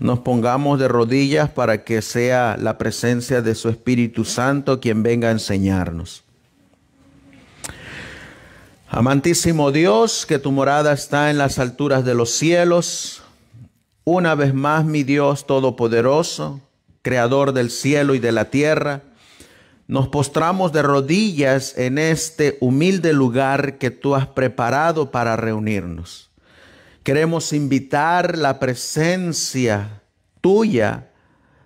nos pongamos de rodillas para que sea la presencia de su Espíritu Santo quien venga a enseñarnos. Amantísimo Dios, que tu morada está en las alturas de los cielos, una vez más, mi Dios todopoderoso, creador del cielo y de la tierra, nos postramos de rodillas en este humilde lugar que tú has preparado para reunirnos. Queremos invitar la presencia tuya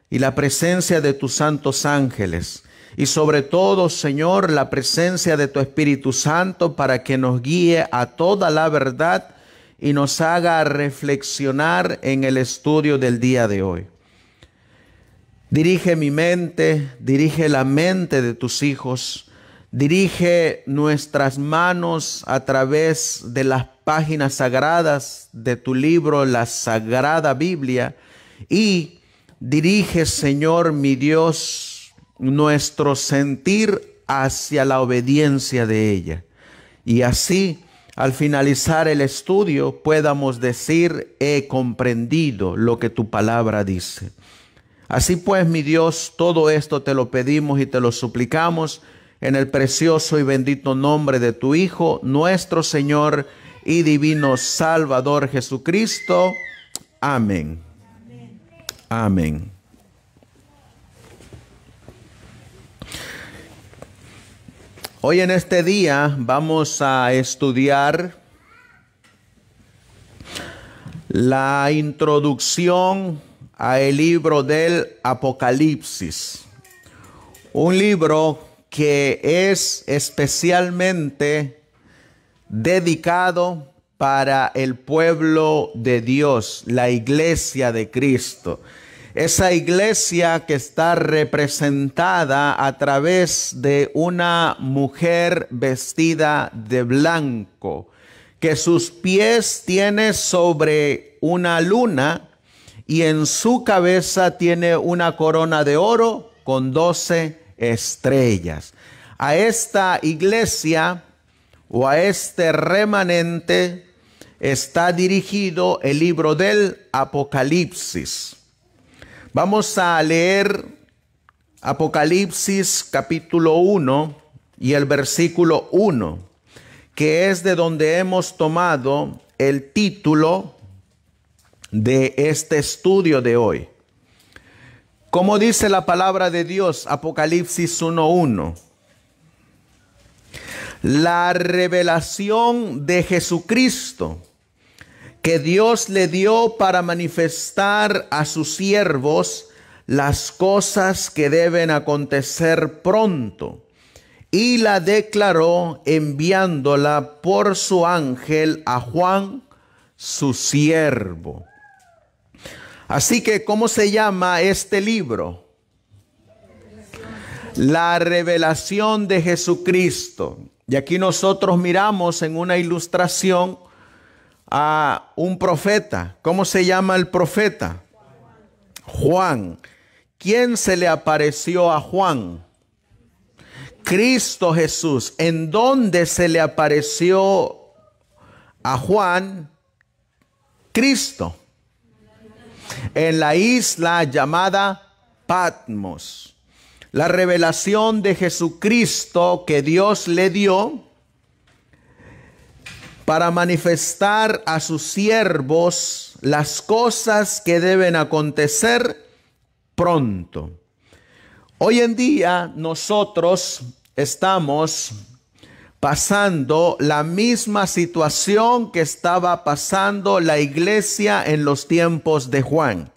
y la presencia de tus santos ángeles. Y sobre todo, Señor, la presencia de tu Espíritu Santo para que nos guíe a toda la verdad y nos haga reflexionar en el estudio del día de hoy. Dirige mi mente, dirige la mente de tus hijos, dirige nuestras manos a través de las páginas sagradas de tu libro, la Sagrada Biblia, y dirige, Señor, mi Dios, nuestro sentir hacia la obediencia de ella. Y así, al finalizar el estudio, podamos decir, he comprendido lo que tu palabra dice. Así pues, mi Dios, todo esto te lo pedimos y te lo suplicamos en el precioso y bendito nombre de tu Hijo, nuestro Señor y divino Salvador Jesucristo. Amén. Amén. Hoy en este día vamos a estudiar la introducción al libro del Apocalipsis. Un libro que es especialmente dedicado para el pueblo de Dios, la iglesia de Cristo. Esa iglesia que está representada a través de una mujer vestida de blanco, que sus pies tiene sobre una luna y en su cabeza tiene una corona de oro con 12 estrellas. A esta iglesia o a este remanente está dirigido el libro del Apocalipsis. Vamos a leer Apocalipsis capítulo 1 y el versículo 1, que es de donde hemos tomado el título de este estudio de hoy. Como dice la palabra de Dios, Apocalipsis 1:1. La revelación de Jesucristo que Dios le dio para manifestar a sus siervos las cosas que deben acontecer pronto, y la declaró enviándola por su ángel a Juan, su siervo. Así que, ¿cómo se llama este libro? La revelación de Jesucristo. Y aquí nosotros miramos en una ilustración a un profeta. ¿Cómo se llama el profeta? Juan. ¿Quién se le apareció a Juan? Cristo Jesús. ¿En dónde se le apareció a Juan? Cristo. En la isla llamada Patmos. La revelación de Jesucristo que Dios le dio para manifestar a sus siervos las cosas que deben acontecer pronto. Hoy en día nosotros estamos pasando la misma situación que estaba pasando la iglesia en los tiempos de Juan.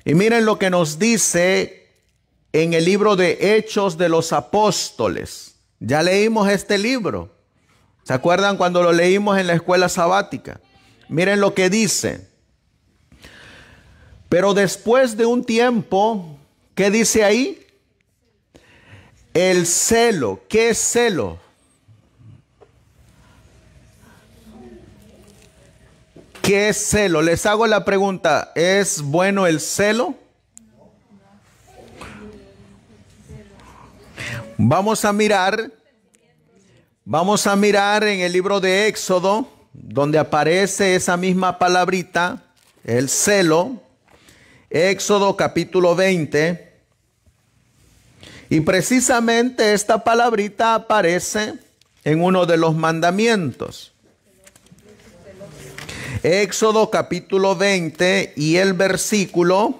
Y miren lo que nos dice en el libro de Hechos de los Apóstoles. Ya leímos este libro. ¿Se acuerdan cuando lo leímos en la escuela sabática? Miren lo que dice. Pero después de un tiempo, ¿qué dice ahí? El celo. ¿Qué es celo? ¿Qué es celo? Les hago la pregunta, ¿es bueno el celo? Vamos a mirar en el libro de Éxodo, donde aparece esa misma palabrita, el celo. Éxodo capítulo 20. Y precisamente esta palabrita aparece en uno de los mandamientos. Éxodo capítulo 20 y el versículo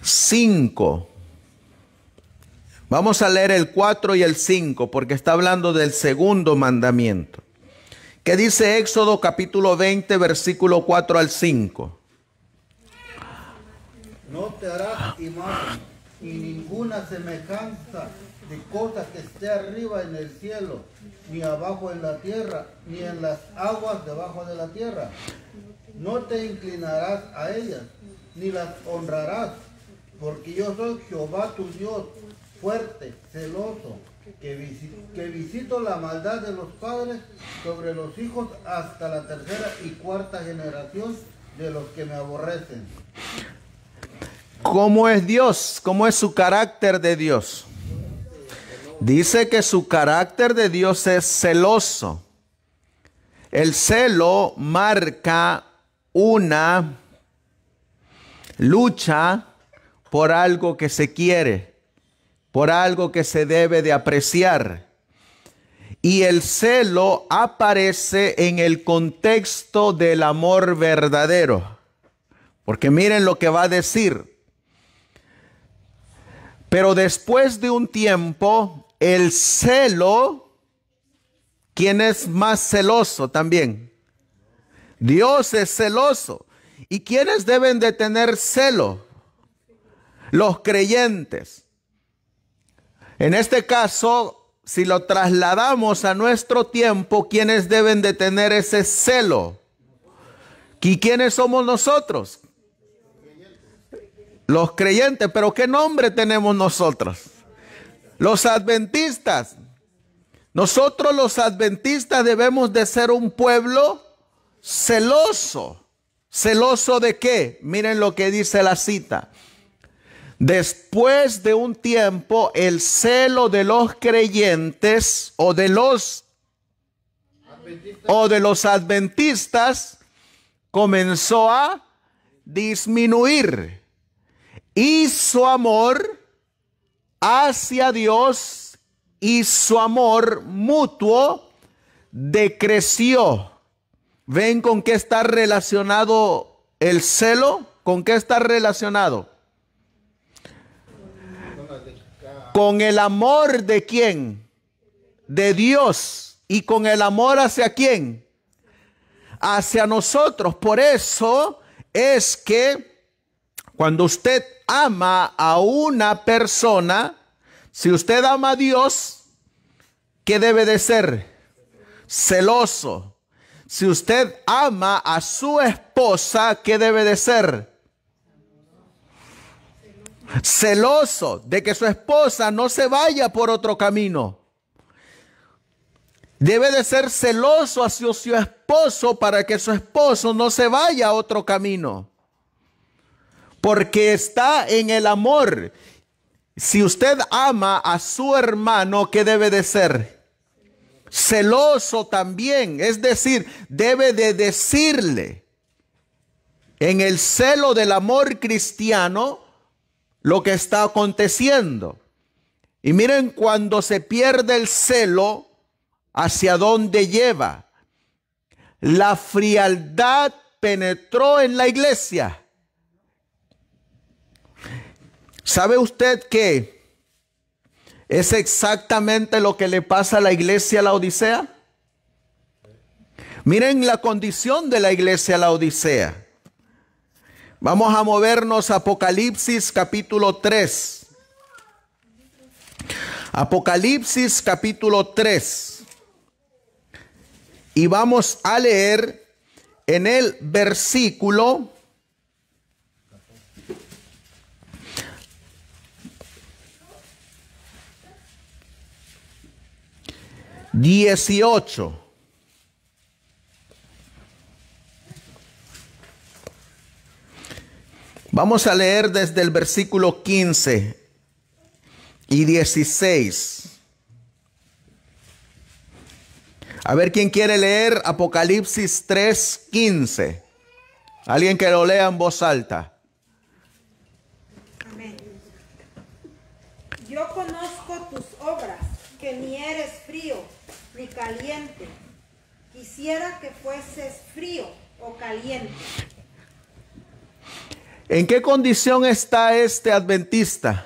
5. Vamos a leer el 4 y el 5 porque está hablando del segundo mandamiento. ¿Qué dice Éxodo capítulo 20, versículo 4 al 5? No te harás imagen ni ninguna semejanza de cosa que esté arriba en el cielo, ni abajo en la tierra, ni en las aguas debajo de la tierra. No te inclinarás a ellas, ni las honrarás, porque yo soy Jehová tu Dios, fuerte, celoso, que visito la maldad de los padres sobre los hijos hasta la tercera y cuarta generación de los que me aborrecen. ¿Cómo es Dios? ¿Cómo es su carácter de Dios? Dice que su carácter de Dios es celoso. El celo marca una lucha por algo que se quiere, por algo que se debe de apreciar. Y el celo aparece en el contexto del amor verdadero. Porque miren lo que va a decir. Pero después de un tiempo, el celo, ¿quién es más celoso también? Dios es celoso. ¿Y quiénes deben de tener celo? Los creyentes. En este caso, si lo trasladamos a nuestro tiempo, ¿quiénes deben de tener ese celo? ¿Y quiénes somos nosotros? Los creyentes. ¿Pero qué nombre tenemos nosotros? Los adventistas. Nosotros los adventistas debemos de ser un pueblo celoso. ¿Celoso de qué? Miren lo que dice la cita. Después de un tiempo, el celo de los creyentes o de los adventistas comenzó a disminuir. Y su amor hacia Dios y su amor mutuo decreció. ¿Ven con qué está relacionado el celo? ¿Con qué está relacionado? Con el amor de quién? De Dios. ¿Y con el amor hacia quién? Hacia nosotros. Por eso es que cuando usted ama a una persona, si usted ama a Dios, ¿qué debe de ser? Celoso. Si usted ama a su esposa, ¿qué debe de ser? Celoso de que su esposa no se vaya por otro camino. Debe de ser celoso hacia su esposo para que su esposo no se vaya a otro camino. Porque está en el amor. Si usted ama a su hermano, ¿qué debe de ser? Celoso también. Es decir, debe de decirle en el celo del amor cristiano lo que está aconteciendo. Y miren, cuando se pierde el celo, ¿hacia dónde lleva? La frialdad penetró en la iglesia. ¿Sabe usted qué es exactamente lo que le pasa a la iglesia Laodicea? Miren la condición de la iglesia Laodicea. Vamos a movernos a Apocalipsis capítulo 3. Apocalipsis capítulo 3. Y vamos a leer en el versículo 18. Vamos a leer desde el versículo 15 y 16. A ver quién quiere leer Apocalipsis 3:15. Alguien que lo lea en voz alta. Amén. Yo conozco tus obras, que ni eres frío ni caliente. Quisiera que fueses frío o caliente. ¿En qué condición está este adventista?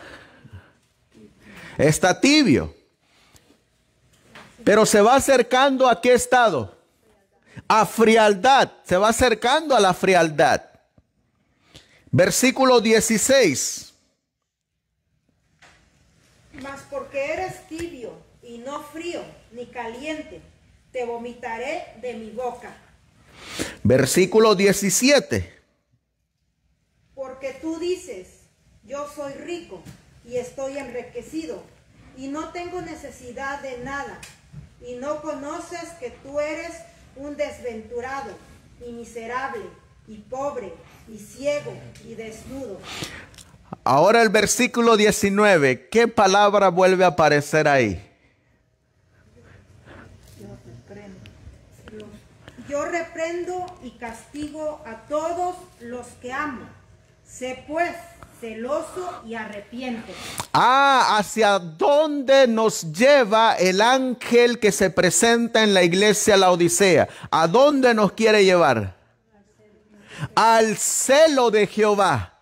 Está tibio. Pero se va acercando a qué estado? A frialdad. Se va acercando a la frialdad. Versículo 16. Mas porque eres tibio y no frío ni caliente, te vomitaré de mi boca. Versículo 17. Porque tú dices, yo soy rico y estoy enriquecido y no tengo necesidad de nada, y no conoces que tú eres un desventurado y miserable y pobre y ciego y desnudo. Ahora el versículo 19. ¿Qué palabra vuelve a aparecer ahí? Yo reprendo y castigo a todos los que amo. Sé pues celoso y arrepiente. ¿Hacia dónde nos lleva el ángel que se presenta en la iglesia Laodicea? ¿A dónde nos quiere llevar? Al celo de Jehová,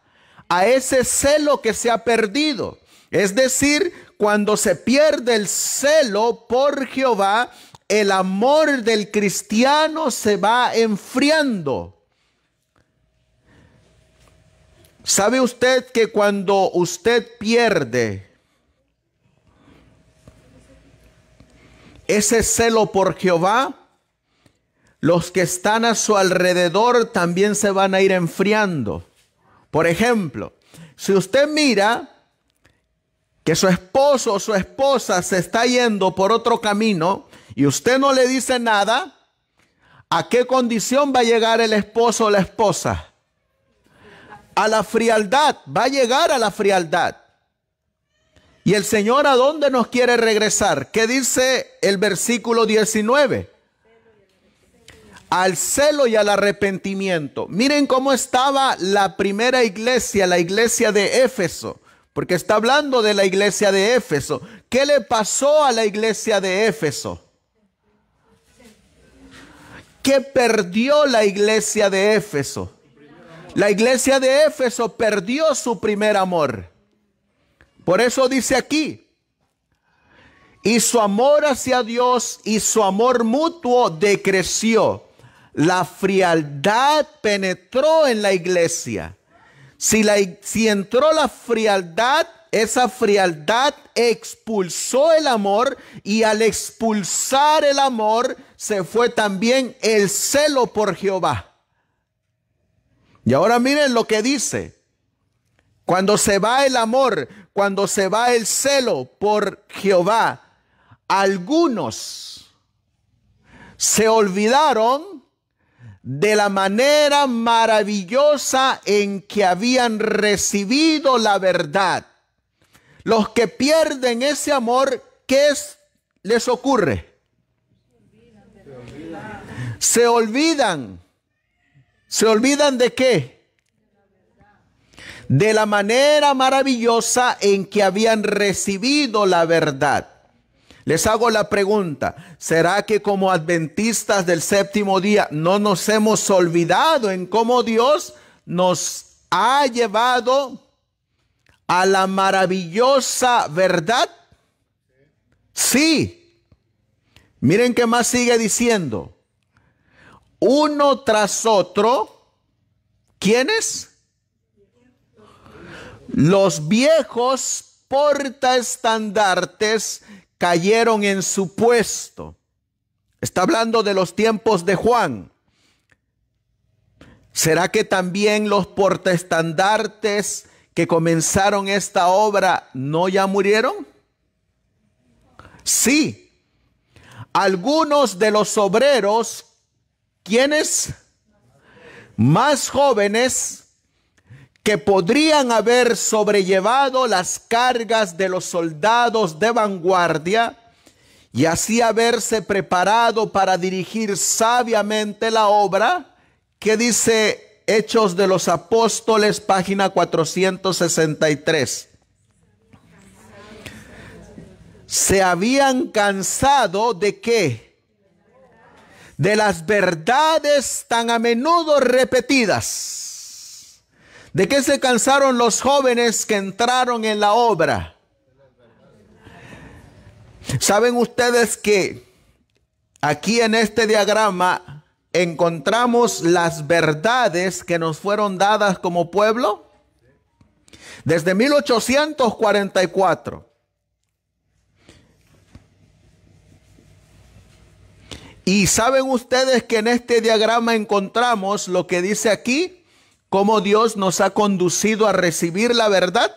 a ese celo que se ha perdido. Es decir, cuando se pierde el celo por Jehová, el amor del cristiano se va enfriando. ¿Sabe usted que cuando usted pierde ese celo por Jehová, los que están a su alrededor también se van a ir enfriando? Por ejemplo, si usted mira que su esposo o su esposa se está yendo por otro camino y usted no le dice nada, ¿a qué condición va a llegar el esposo o la esposa? A la frialdad, va a llegar a la frialdad. ¿Y el Señor a dónde nos quiere regresar? ¿Qué dice el versículo 19? Al celo y al arrepentimiento. Miren cómo estaba la primera iglesia, la iglesia de Éfeso, porque está hablando de la iglesia de Éfeso. ¿Qué le pasó a la iglesia de Éfeso? ¿Qué perdió la iglesia de Éfeso? La iglesia de Éfeso perdió su primer amor. Por eso dice aquí, y su amor hacia Dios y su amor mutuo decreció. La frialdad penetró en la iglesia. Si entró la frialdad, esa frialdad expulsó el amor, y al expulsar el amor se fue también el celo por Jehová. Y ahora miren lo que dice. Cuando se va el amor, cuando se va el celo por Jehová, algunos se olvidaron de la manera maravillosa en que habían recibido la verdad. Los que pierden ese amor, ¿qué les ocurre? Se olvidan. ¿Se olvidan de qué? De la manera maravillosa en que habían recibido la verdad. Les hago la pregunta, ¿será que como adventistas del séptimo día no nos hemos olvidado en cómo Dios nos ha llevado a la maravillosa verdad? Sí. Miren qué más sigue diciendo. Uno tras otro, ¿quiénes? Los viejos portaestandartes cayeron en su puesto. Está hablando de los tiempos de Juan. ¿Será que también los portaestandartes que comenzaron esta obra no ya murieron? Sí. Algunos de los obreros, ¿quiénes? Más jóvenes, que podrían haber sobrellevado las cargas de los soldados de vanguardia y así haberse preparado para dirigir sabiamente la obra. ¿Qué dice Hechos de los Apóstoles, página 463. Se habían cansado ¿de qué? De las verdades tan a menudo repetidas. ¿De qué se cansaron los jóvenes que entraron en la obra? ¿Saben ustedes que aquí en este diagrama encontramos las verdades que nos fueron dadas como pueblo? Desde 1844. Y saben ustedes que en este diagrama encontramos lo que dice aquí, cómo Dios nos ha conducido a recibir la verdad.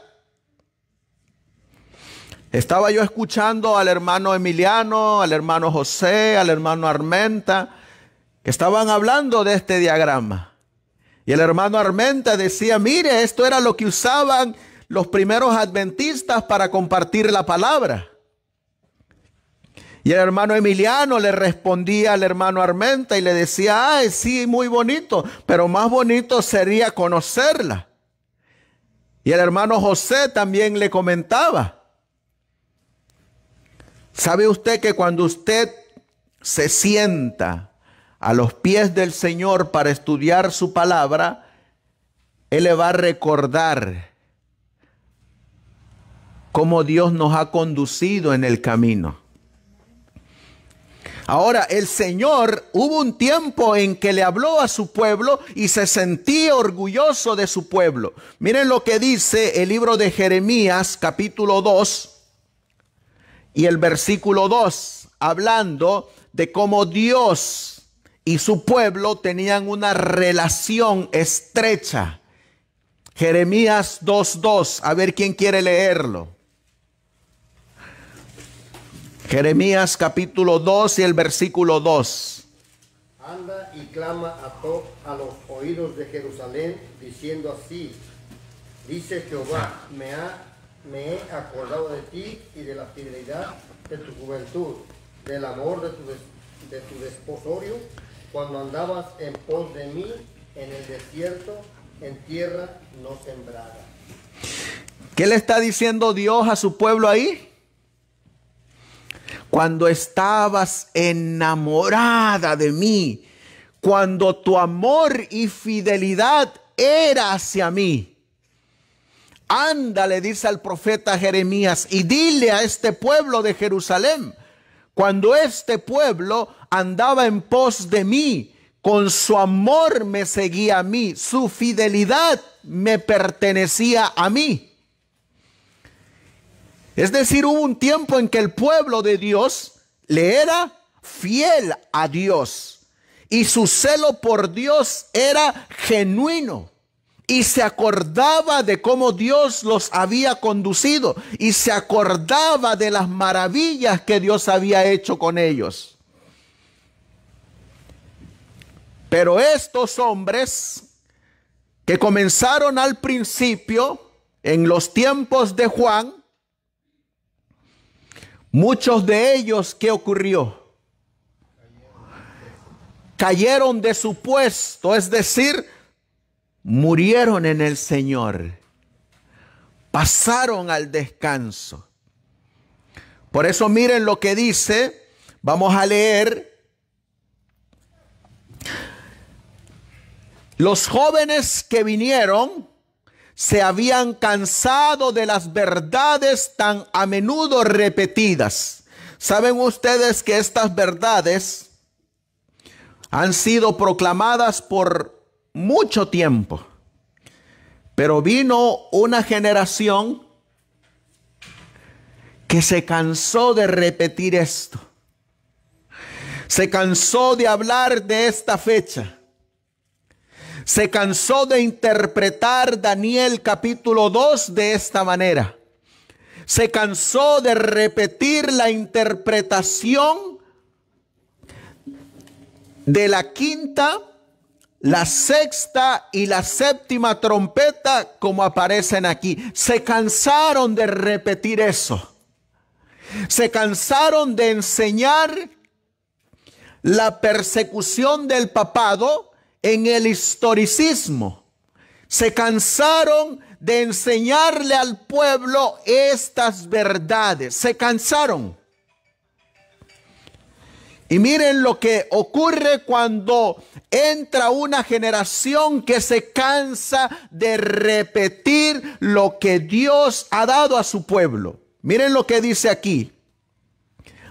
Estaba yo escuchando al hermano Emiliano, al hermano José, al hermano Armenta, que estaban hablando de este diagrama. Y el hermano Armenta decía, mire, esto era lo que usaban los primeros adventistas para compartir la palabra. Y el hermano Emiliano le respondía al hermano Armenta y le decía, ay, sí, muy bonito, pero más bonito sería conocerla. Y el hermano José también le comentaba, ¿sabe usted que cuando usted se sienta a los pies del Señor para estudiar su palabra, Él le va a recordar cómo Dios nos ha conducido en el camino? Ahora, el Señor hubo un tiempo en que le habló a su pueblo y se sentía orgulloso de su pueblo. Miren lo que dice el libro de Jeremías, capítulo 2 y el versículo 2, hablando de cómo Dios y su pueblo tenían una relación estrecha. Jeremías 2:2, a ver quién quiere leerlo. Jeremías capítulo 2 y el versículo 2. Anda y clama a los oídos de Jerusalén, diciendo así, dice Jehová, me he acordado de ti y de la fidelidad de tu juventud, del amor de tu desposorio, cuando andabas en pos de mí en el desierto, en tierra no sembrada. ¿Qué le está diciendo Dios a su pueblo ahí? Cuando estabas enamorada de mí, cuando tu amor y fidelidad era hacia mí. Anda, le dice al profeta Jeremías, y dile a este pueblo de Jerusalén, cuando este pueblo andaba en pos de mí, con su amor me seguía a mí, su fidelidad me pertenecía a mí. Es decir, hubo un tiempo en que el pueblo de Dios le era fiel a Dios y su celo por Dios era genuino y se acordaba de cómo Dios los había conducido y se acordaba de las maravillas que Dios había hecho con ellos. Pero estos hombres que comenzaron al principio, en los tiempos de Juan, muchos de ellos, ¿qué ocurrió? Cayeron de su puesto, es decir, murieron en el Señor. Pasaron al descanso. Por eso miren lo que dice, vamos a leer. Los jóvenes que vinieron se habían cansado de las verdades tan a menudo repetidas. ¿Saben ustedes que estas verdades han sido proclamadas por mucho tiempo? Pero vino una generación que se cansó de repetir esto. Se cansó de hablar de esta fecha. Se cansó de interpretar Daniel capítulo 2 de esta manera. Se cansó de repetir la interpretación de la quinta, la sexta y la séptima trompeta como aparecen aquí. Se cansaron de repetir eso. Se cansaron de enseñar la persecución del papado en el historicismo. Se cansaron de enseñarle al pueblo estas verdades. Se cansaron. Y miren lo que ocurre cuando entra una generación que se cansa de repetir lo que Dios ha dado a su pueblo. Miren lo que dice aquí.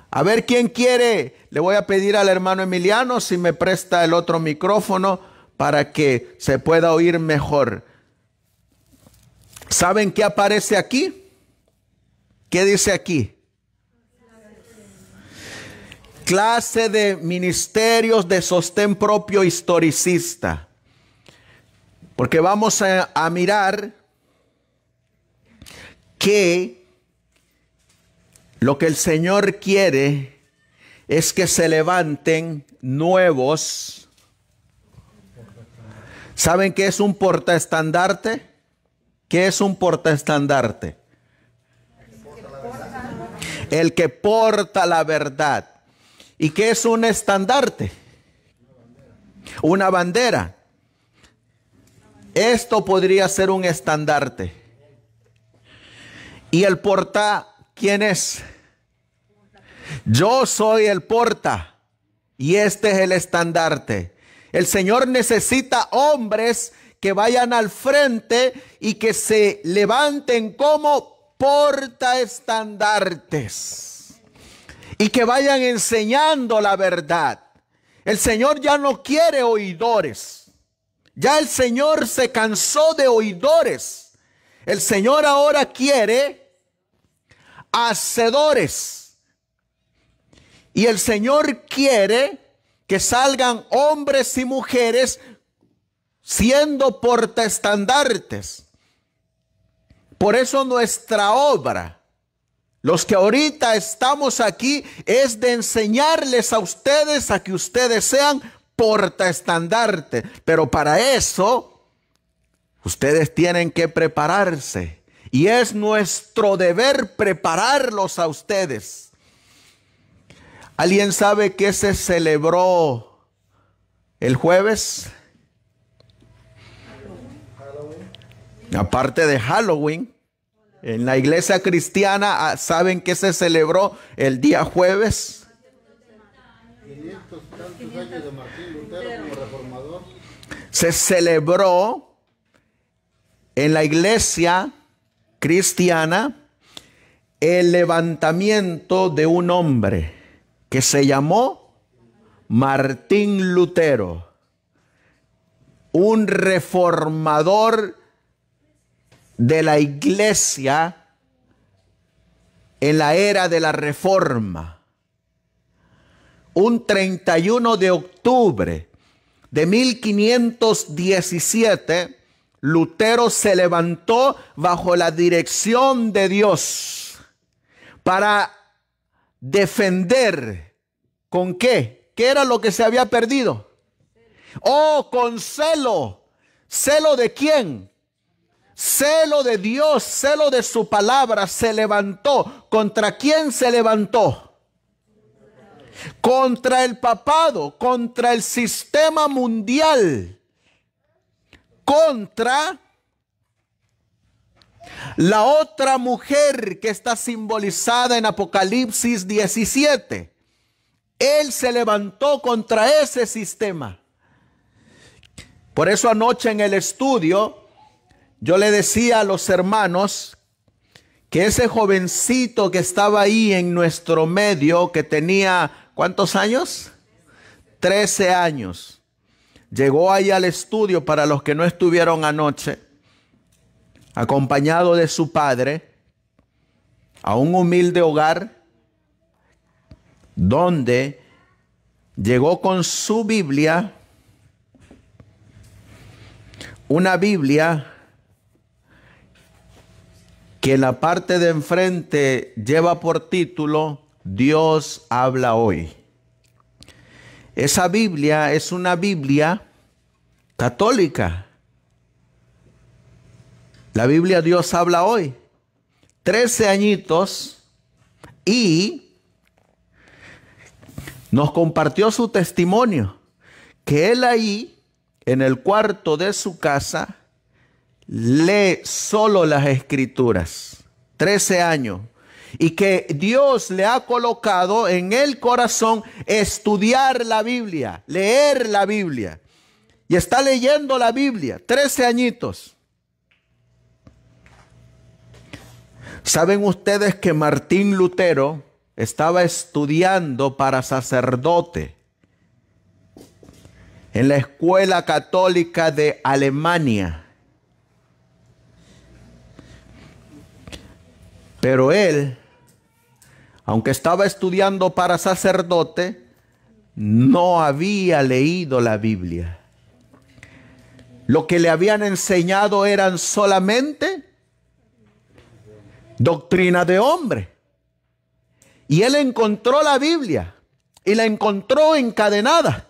A ver quién quiere. Le voy a pedir al hermano Emiliano si me presta el otro micrófono para que se pueda oír mejor. ¿Saben qué aparece aquí? ¿Qué dice aquí? Clase de ministerios de sostén propio historicista. Porque vamos a mirar que lo que el Señor quiere es que se levanten nuevos. ¿Saben qué es un portaestandarte? ¿Qué es un portaestandarte? El que porta la verdad. ¿Y qué es un estandarte? Una bandera. Esto podría ser un estandarte. ¿Y el porta quién es? Yo soy el porta y este es el estandarte. El Señor necesita hombres que vayan al frente y que se levanten como portaestandartes. Y que vayan enseñando la verdad. El Señor ya no quiere oidores. Ya el Señor se cansó de oidores. El Señor ahora quiere hacedores. Y el Señor quiere que salgan hombres y mujeres siendo portaestandartes. Por eso nuestra obra, los que ahorita estamos aquí, es de enseñarles a ustedes a que ustedes sean portaestandarte. Pero para eso, ustedes tienen que prepararse. Y es nuestro deber prepararlos a ustedes. ¿Alguien sabe qué se celebró el jueves? Aparte de Halloween. En la iglesia cristiana, ¿saben qué se celebró el día jueves? 500 tantos años de Martín Lutero como reformador. Se celebró en la iglesia cristiana el levantamiento de un hombre que se llamó Martín Lutero, un reformador de la iglesia en la era de la Reforma. Un 31 de octubre de 1517, Lutero se levantó bajo la dirección de Dios para defender. ¿Con qué? ¿Qué era lo que se había perdido? Oh, con celo. ¿Celo de quién? Celo de Dios, celo de su palabra. Se levantó. ¿Contra quién se levantó? Contra el papado, contra el sistema mundial, contra la otra mujer que está simbolizada en Apocalipsis 17. Él se levantó contra ese sistema. Por eso anoche en el estudio yo le decía a los hermanos que ese jovencito que estaba ahí en nuestro medio, que tenía, ¿cuántos años? 13 años. Llegó ahí al estudio, para los que no estuvieron anoche, acompañado de su padre, a un humilde hogar, donde llegó con su Biblia, una Biblia que en la parte de enfrente lleva por título Dios habla hoy. Esa Biblia es una Biblia católica. La Biblia Dios habla hoy. 13 añitos, y nos compartió su testimonio, que él ahí en el cuarto de su casa, lee solo las Escrituras. 13 años. Y que Dios le ha colocado en el corazón estudiar la Biblia, leer la Biblia. Y está leyendo la Biblia, 13 añitos. ¿Saben ustedes que Martín Lutero estaba estudiando para sacerdote en la Escuela Católica de Alemania? Pero él, aunque estaba estudiando para sacerdote, no había leído la Biblia. Lo que le habían enseñado eran solamente doctrina de hombre. Y él encontró la Biblia y la encontró encadenada.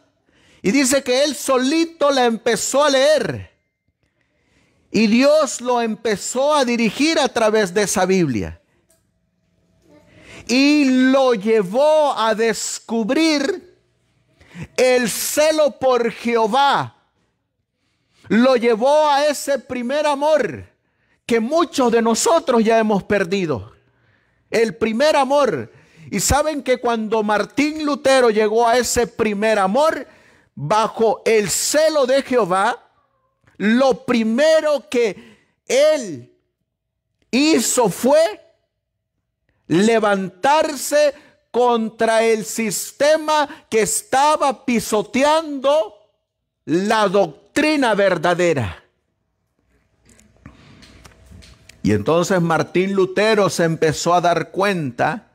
Y dice que él solito la empezó a leer. Y Dios lo empezó a dirigir a través de esa Biblia. Y lo llevó a descubrir el celo por Jehová. Lo llevó a ese primer amor que muchos de nosotros ya hemos perdido. El primer amor. Y saben que cuando Martín Lutero llegó a ese primer amor, bajo el celo de Jehová, lo primero que él hizo fue levantarse contra el sistema que estaba pisoteando la doctrina verdadera. Y entonces Martín Lutero se empezó a dar cuenta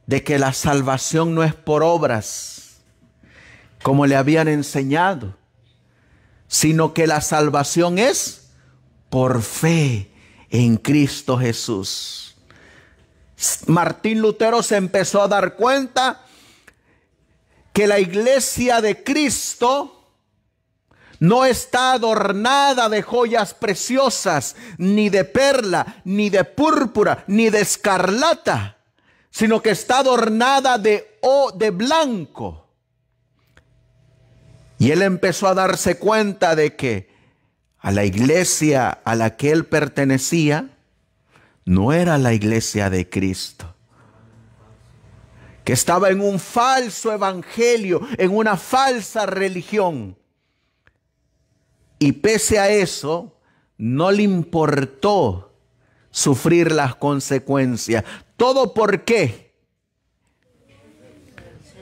de que la salvación no es por obras, como le habían enseñado, sino que la salvación es por fe en Cristo Jesús. Martín Lutero se empezó a dar cuenta que la iglesia de Cristo no está adornada de joyas preciosas, ni de perla, ni de púrpura, ni de escarlata, sino que está adornada de blanco. Y él empezó a darse cuenta de que a la iglesia a la que él pertenecía no era la iglesia de Cristo, que estaba en un falso evangelio, en una falsa religión. Y pese a eso, no le importó sufrir las consecuencias. ¿Todo por qué?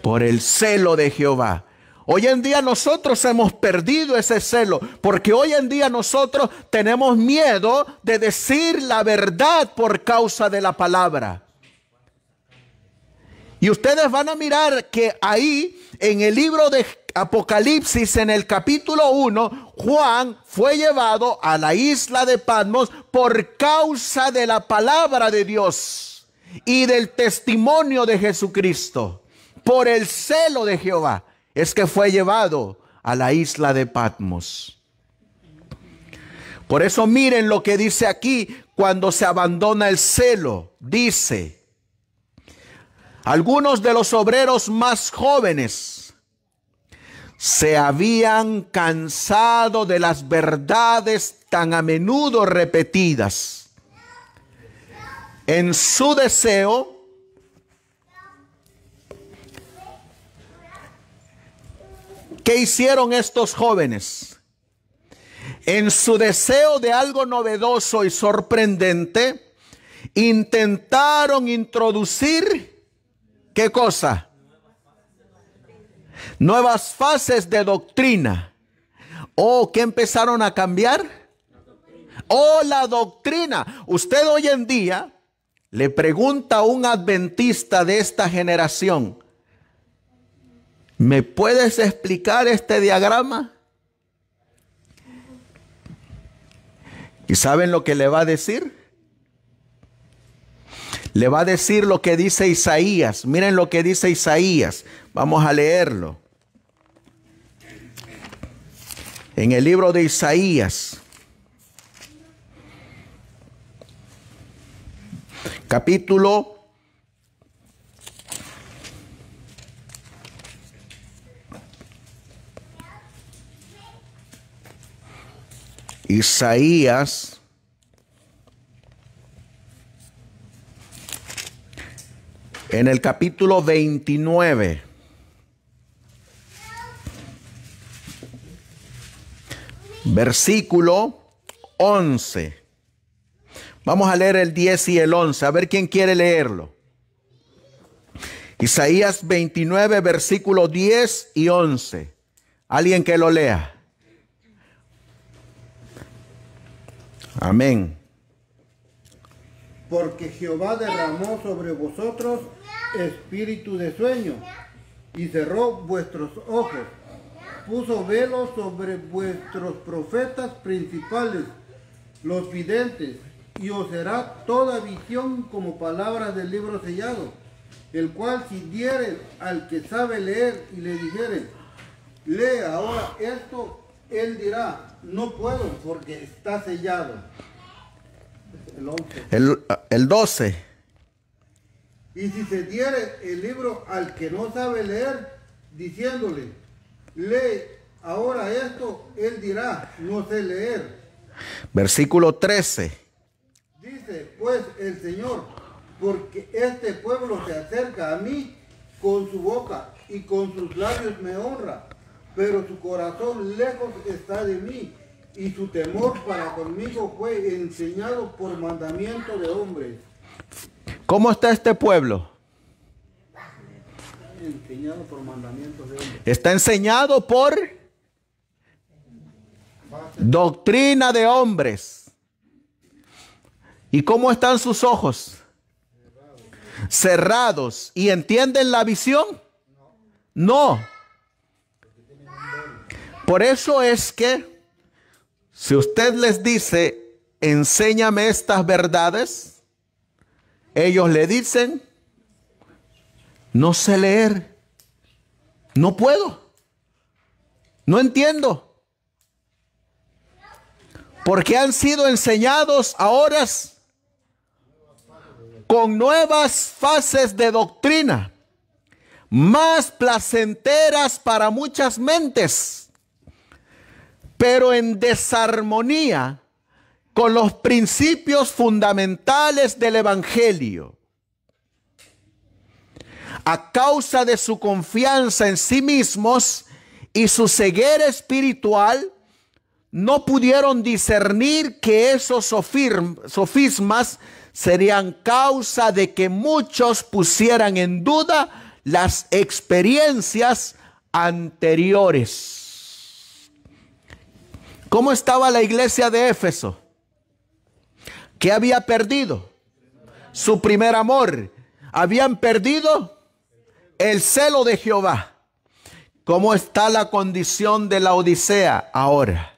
Por el celo de Jehová. Hoy en día nosotros hemos perdido ese celo, porque hoy en día nosotros tenemos miedo de decir la verdad por causa de la palabra. Y ustedes van a mirar que ahí en el libro de Apocalipsis, en el capítulo 1, Juan fue llevado a la isla de Patmos por causa de la palabra de Dios y del testimonio de Jesucristo. Por el celo de Jehová es que fue llevado a la isla de Patmos. Por eso miren lo que dice aquí cuando se abandona el celo. Dice: algunos de los obreros más jóvenes se habían cansado de las verdades tan a menudo repetidas. En su deseo, ¿qué hicieron estos jóvenes? En su deseo de algo novedoso y sorprendente, intentaron introducir, ¿qué cosa? Nuevas fases de doctrina. ¿O qué empezaron a cambiar? Oh, la doctrina. Usted hoy en día le pregunta a un adventista de esta generación: ¿me puedes explicar este diagrama? ¿Y saben lo que le va a decir? Le va a decir lo que dice Isaías. Miren lo que dice Isaías. Vamos a leerlo. En el libro de Isaías, capítulo 40. Isaías en el capítulo 29. Versículo 11. Vamos a leer el 10 y el 11. A ver quién quiere leerlo. Isaías 29, versículo 10 y 11. Alguien que lo lea. Amén. Porque Jehová derramó sobre vosotros espíritu de sueño y cerró vuestros ojos. Puso velos sobre vuestros profetas principales, los videntes, y os será toda visión como palabras del libro sellado, el cual si diere al que sabe leer y le dijere, lee ahora esto, él dirá, no puedo porque está sellado. El 11. El 12. Y si se diere el libro al que no sabe leer, diciéndole, lee ahora esto, él dirá, no sé leer. Versículo 13. Dice pues el Señor, porque este pueblo se acerca a mí con su boca y con sus labios me honra, pero su corazón lejos está de mí y su temor para conmigo fue enseñado por mandamiento de hombres. ¿Cómo está este pueblo? Enseñado por mandamiento de hombres. Está enseñado por doctrina de hombres. ¿Y cómo están sus ojos? Cerrados. ¿Y entienden la visión? No. Por eso es que si usted les dice, enséñame estas verdades, ellos le dicen, no sé leer, no puedo, no entiendo. Porque han sido enseñados ahora con nuevas fases de doctrina, más placenteras para muchas mentes, pero en desarmonía con los principios fundamentales del Evangelio. A causa de su confianza en sí mismos y su ceguera espiritual, no pudieron discernir que esos sofismas serían causa de que muchos pusieran en duda las experiencias anteriores. ¿Cómo estaba la iglesia de Éfeso? ¿Qué había perdido? Su primer amor. Habían perdido el celo de Jehová. ¿Cómo está la condición de la Odisea ahora?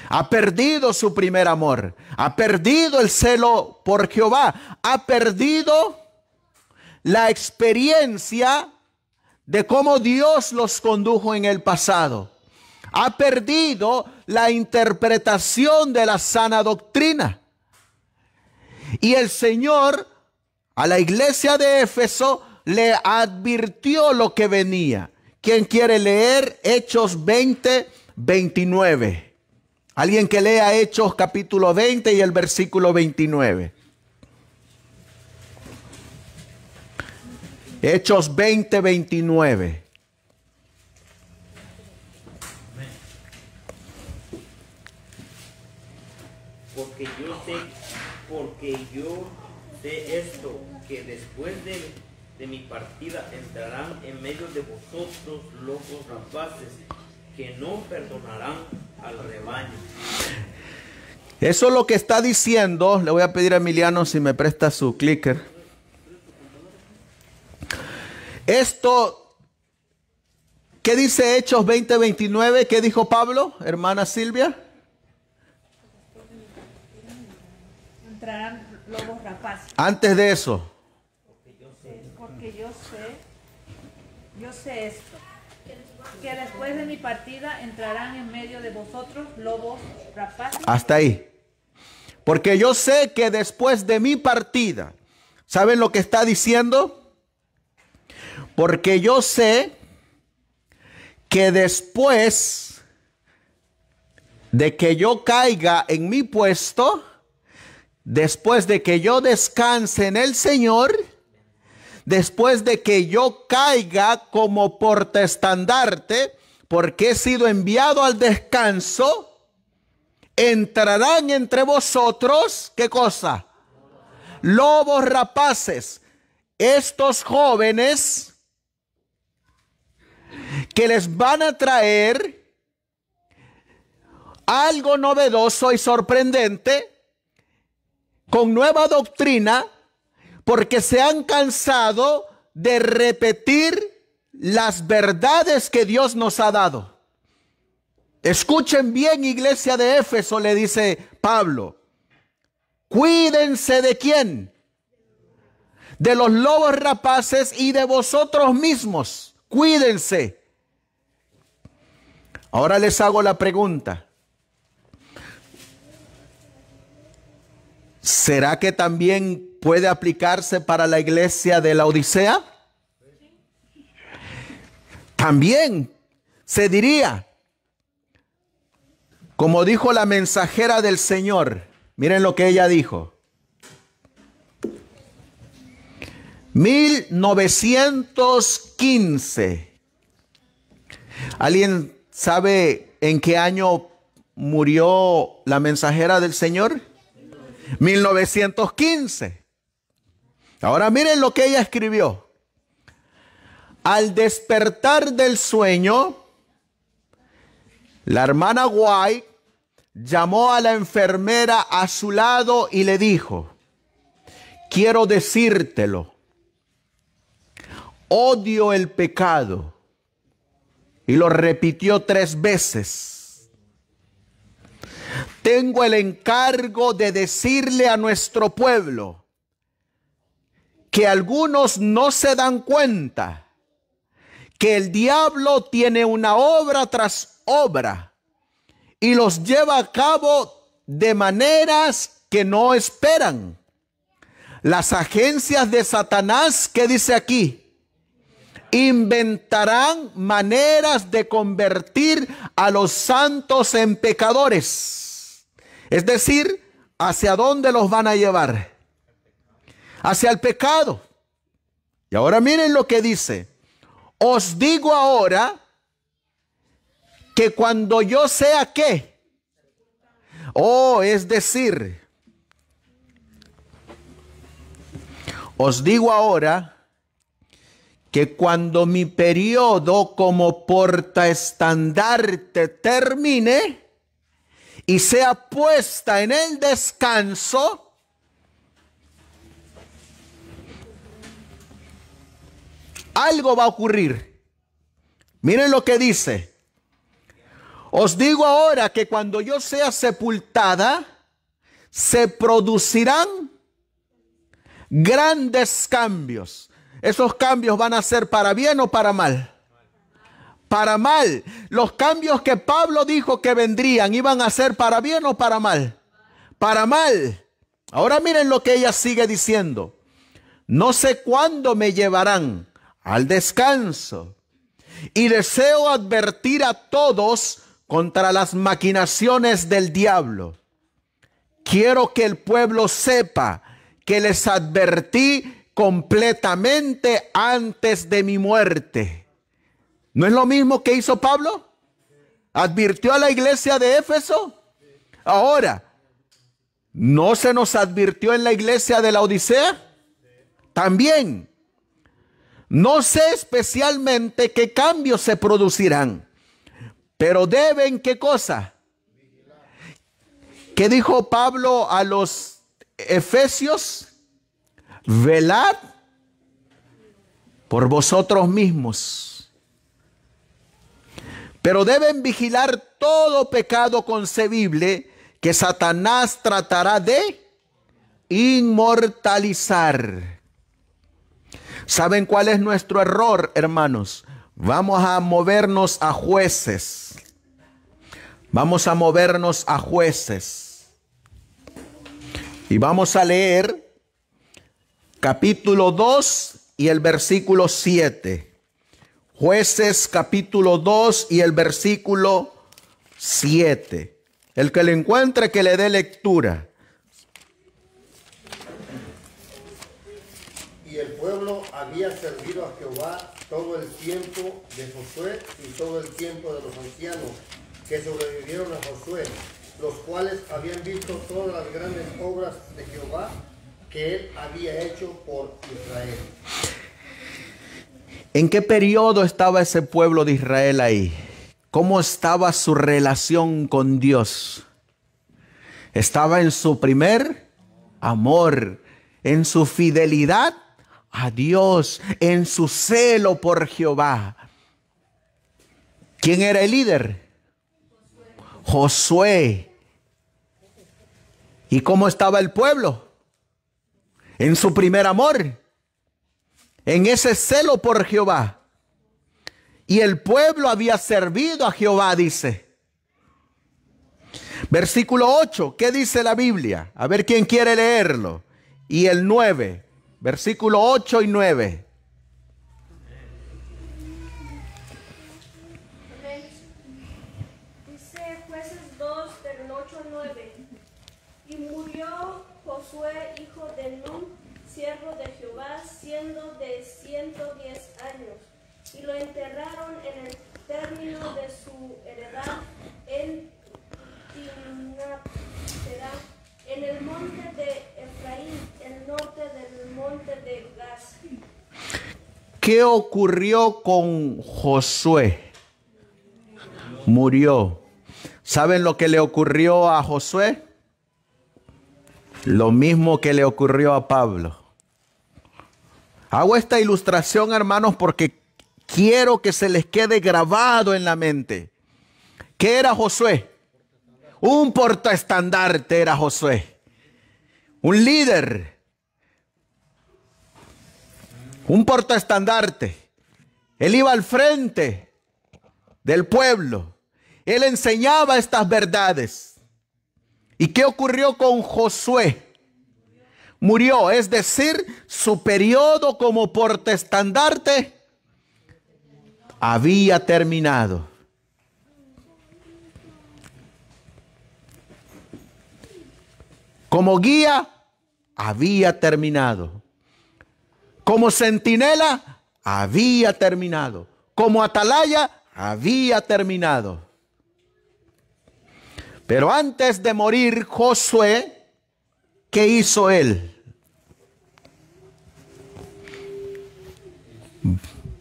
Ha perdido su primer amor. Ha perdido el celo por Jehová. Ha perdido la experiencia de cómo Dios los condujo en el pasado. Ha perdido la interpretación de la sana doctrina. Y el Señor a la iglesia de Éfeso le advirtió lo que venía. ¿Quién quiere leer Hechos 20, 29? Alguien que lea Hechos capítulo 20 y el versículo 29. Hechos 20, 29. Porque yo sé esto, que después de mi partida entrarán en medio de vosotros locos rapaces, que no perdonarán al rebaño. Eso es lo que está diciendo. Le voy a pedir a Emiliano si me presta su clicker. Esto, ¿qué dice Hechos 20, 29? ¿Qué dijo Pablo, hermana Silvia? Entrarán lobos rapaces. Antes de eso. Porque yo sé esto, que después de mi partida entrarán en medio de vosotros lobos rapaces. Hasta ahí. Porque yo sé que después de mi partida, ¿saben lo que está diciendo? Porque yo sé que después de que yo caiga en mi puesto, después de que yo descanse en el Señor, después de que yo caiga como portaestandarte, porque he sido enviado al descanso, entrarán entre vosotros, ¿qué cosa? Lobos rapaces. Estos jóvenes que les van a traer algo novedoso y sorprendente, con nueva doctrina, porque se han cansado de repetir las verdades que Dios nos ha dado. Escuchen bien, iglesia de Éfeso, le dice Pablo. Cuídense de quién, de los lobos rapaces y de vosotros mismos. Cuídense. Ahora les hago la pregunta. ¿Será que también puede aplicarse para la iglesia de la Odisea? También se diría, como dijo la mensajera del Señor. Miren lo que ella dijo. 1915. ¿Alguien sabe en qué año murió la mensajera del Señor? 1915. Ahora miren lo que ella escribió. Al despertar del sueño, la hermana White llamó a la enfermera a su lado y le dijo: quiero decírtelo, odio el pecado. Y lo repitió 3 veces. Tengo el encargo de decirle a nuestro pueblo que algunos no se dan cuenta que el diablo tiene una obra tras obra y los lleva a cabo de maneras que no esperan. Las agencias de Satanás, ¿qué dice aquí? Inventarán maneras de convertir a los santos en pecadores. Es decir, ¿hacia dónde los van a llevar? Hacia el pecado. Y ahora miren lo que dice. Os digo ahora que cuando yo sea ¿qué? Es decir, os digo ahora que cuando mi periodo como portaestandarte termine y sea puesta en el descanso, algo va a ocurrir. Miren lo que dice. Os digo ahora que cuando yo sea sepultada, se producirán grandes cambios. ¿Esos cambios van a ser para bien o para mal? Para mal. Los cambios que Pablo dijo que vendrían, ¿iban a ser para bien o para mal? Para mal. Ahora miren lo que ella sigue diciendo. No sé cuándo me llevarán al descanso, y deseo advertir a todos contra las maquinaciones del diablo. Quiero que el pueblo sepa que les advertí completamente antes de mi muerte. ¿No es lo mismo que hizo Pablo? ¿Advirtió a la iglesia de Éfeso? Ahora, ¿no se nos advirtió en la iglesia de la Odisea? También. No sé especialmente qué cambios se producirán, pero deben, ¿qué cosa? ¿Qué dijo Pablo a los efesios? Velad por vosotros mismos. Pero deben vigilar todo pecado concebible que Satanás tratará de inmortalizar. ¿Saben cuál es nuestro error, hermanos? Vamos a movernos a Jueces. Vamos a movernos a Jueces. Y vamos a leer capítulo 2 y el versículo 7. Jueces capítulo 2 y el versículo 7. El que lo encuentre, que le dé lectura. Y el pueblo había servido a Jehová todo el tiempo de Josué y todo el tiempo de los ancianos que sobrevivieron a Josué, los cuales habían visto todas las grandes obras de Jehová que él había hecho por Israel. ¿En qué periodo estaba ese pueblo de Israel ahí? ¿Cómo estaba su relación con Dios? Estaba en su primer amor, en su fidelidad a Dios, en su celo por Jehová. ¿Quién era el líder? Josué. ¿Y cómo estaba el pueblo? En su primer amor, en ese celo por Jehová. Y el pueblo había servido a Jehová, dice. Versículo 8, ¿qué dice la Biblia? A ver quién quiere leerlo. Y el 9, versículo 8 y 9. Dice Jueces 2, del 8 al 9. Y murió Josué, hijo de Nun, siervo de Jehová, siendo de 110 años. Y lo enterraron en el término de su heredad en Timnat-Será, en el monte de Efraín, el norte del monte de Gaz. ¿Qué ocurrió con Josué? Murió. ¿Saben lo que le ocurrió a Josué? Lo mismo que le ocurrió a Pablo. Hago esta ilustración, hermanos, porque quiero que se les quede grabado en la mente. ¿Qué era Josué? Un portaestandarte era Josué. Un líder. Un portaestandarte. Él iba al frente del pueblo. Él enseñaba estas verdades. ¿Y qué ocurrió con Josué? Murió, es decir, su periodo como portaestandarte había terminado. Como guía, había terminado. Como centinela, había terminado. Como atalaya, había terminado. Pero antes de morir Josué, ¿qué hizo él?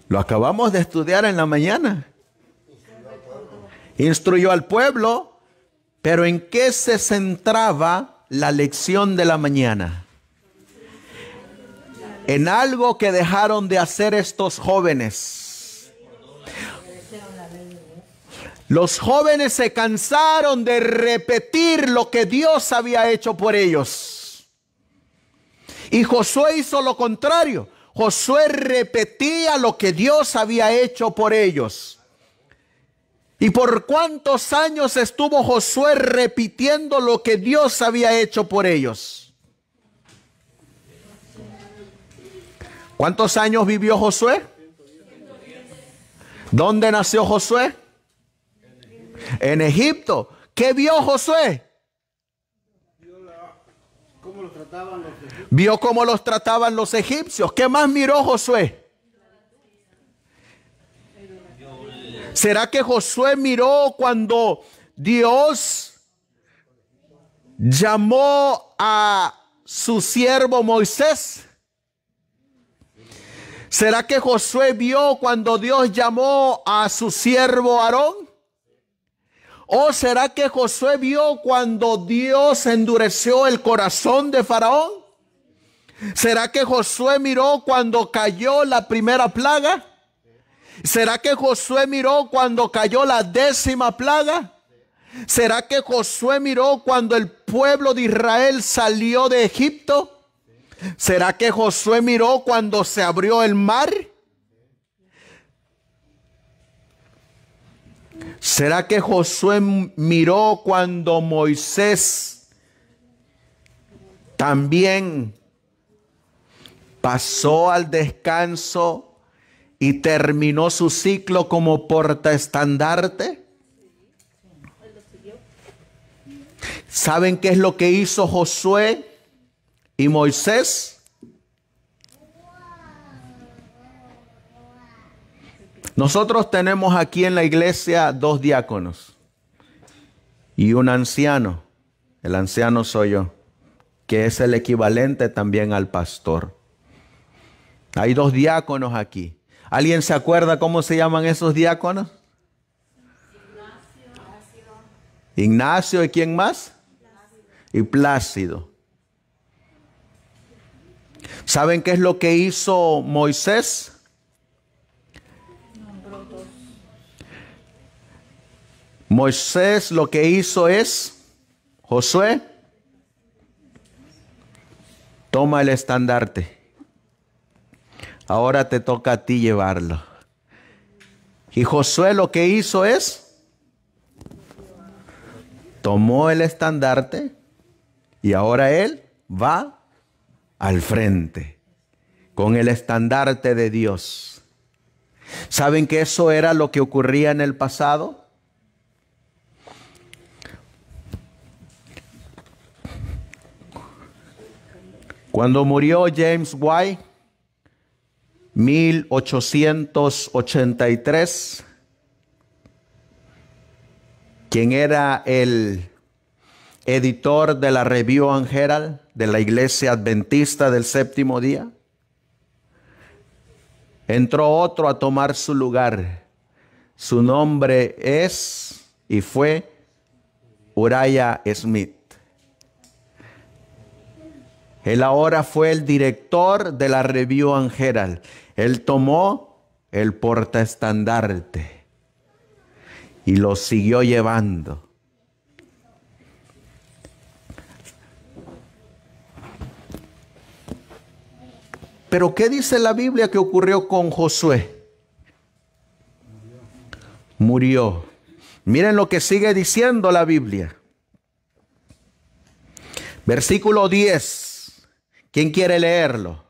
Lo acabamos de estudiar en la mañana. Instruyó al pueblo, pero ¿en qué se centraba la lección de la mañana? En algo que dejaron de hacer estos jóvenes. Los jóvenes se cansaron de repetir lo que Dios había hecho por ellos. Y Josué hizo lo contrario. Josué repetía lo que Dios había hecho por ellos. ¿Y por cuántos años estuvo Josué repitiendo lo que Dios había hecho por ellos? ¿Cuántos años vivió Josué? ¿Dónde nació Josué? En Egipto. ¿Qué vio Josué? Vio cómo los trataban los egipcios. ¿Qué más miró Josué? ¿Será que Josué miró cuando Dios llamó a su siervo Moisés? ¿Será que Josué vio cuando Dios llamó a su siervo Aarón? ¿O será que Josué vio cuando Dios endureció el corazón de Faraón? ¿Será que Josué miró cuando cayó la primera plaga? ¿Será que Josué miró cuando cayó la 10ª plaga? ¿Será que Josué miró cuando el pueblo de Israel salió de Egipto? ¿Será que Josué miró cuando se abrió el mar? ¿Será que Josué miró cuando Moisés también pasó al descanso y terminó su ciclo como portaestandarte? ¿Saben qué es lo que hizo Josué y Moisés? Nosotros tenemos aquí en la iglesia 2 diáconos y un anciano. El anciano soy yo, que es el equivalente también al pastor. Hay 2 diáconos aquí. ¿Alguien se acuerda cómo se llaman esos diáconos? Ignacio, ¿y quién más? Y Plácido. ¿Saben qué es lo que hizo Moisés? Moisés lo que hizo es, Josué, toma el estandarte. Ahora te toca a ti llevarlo. Y Josué lo que hizo es, tomó el estandarte y ahora él va al frente con el estandarte de Dios. ¿Saben que eso era lo que ocurría en el pasado? Cuando murió James White, 1883, quien era el editor de la Review and Herald de la Iglesia Adventista del Séptimo Día, entró otro a tomar su lugar. Su nombre es y fue Uriah Smith. Él ahora fue el director de la Review and Herald. Él tomó el portaestandarte y lo siguió llevando. Pero ¿qué dice la Biblia que ocurrió con Josué? Murió. Miren lo que sigue diciendo la Biblia. Versículo 10. ¿Quién quiere leerlo?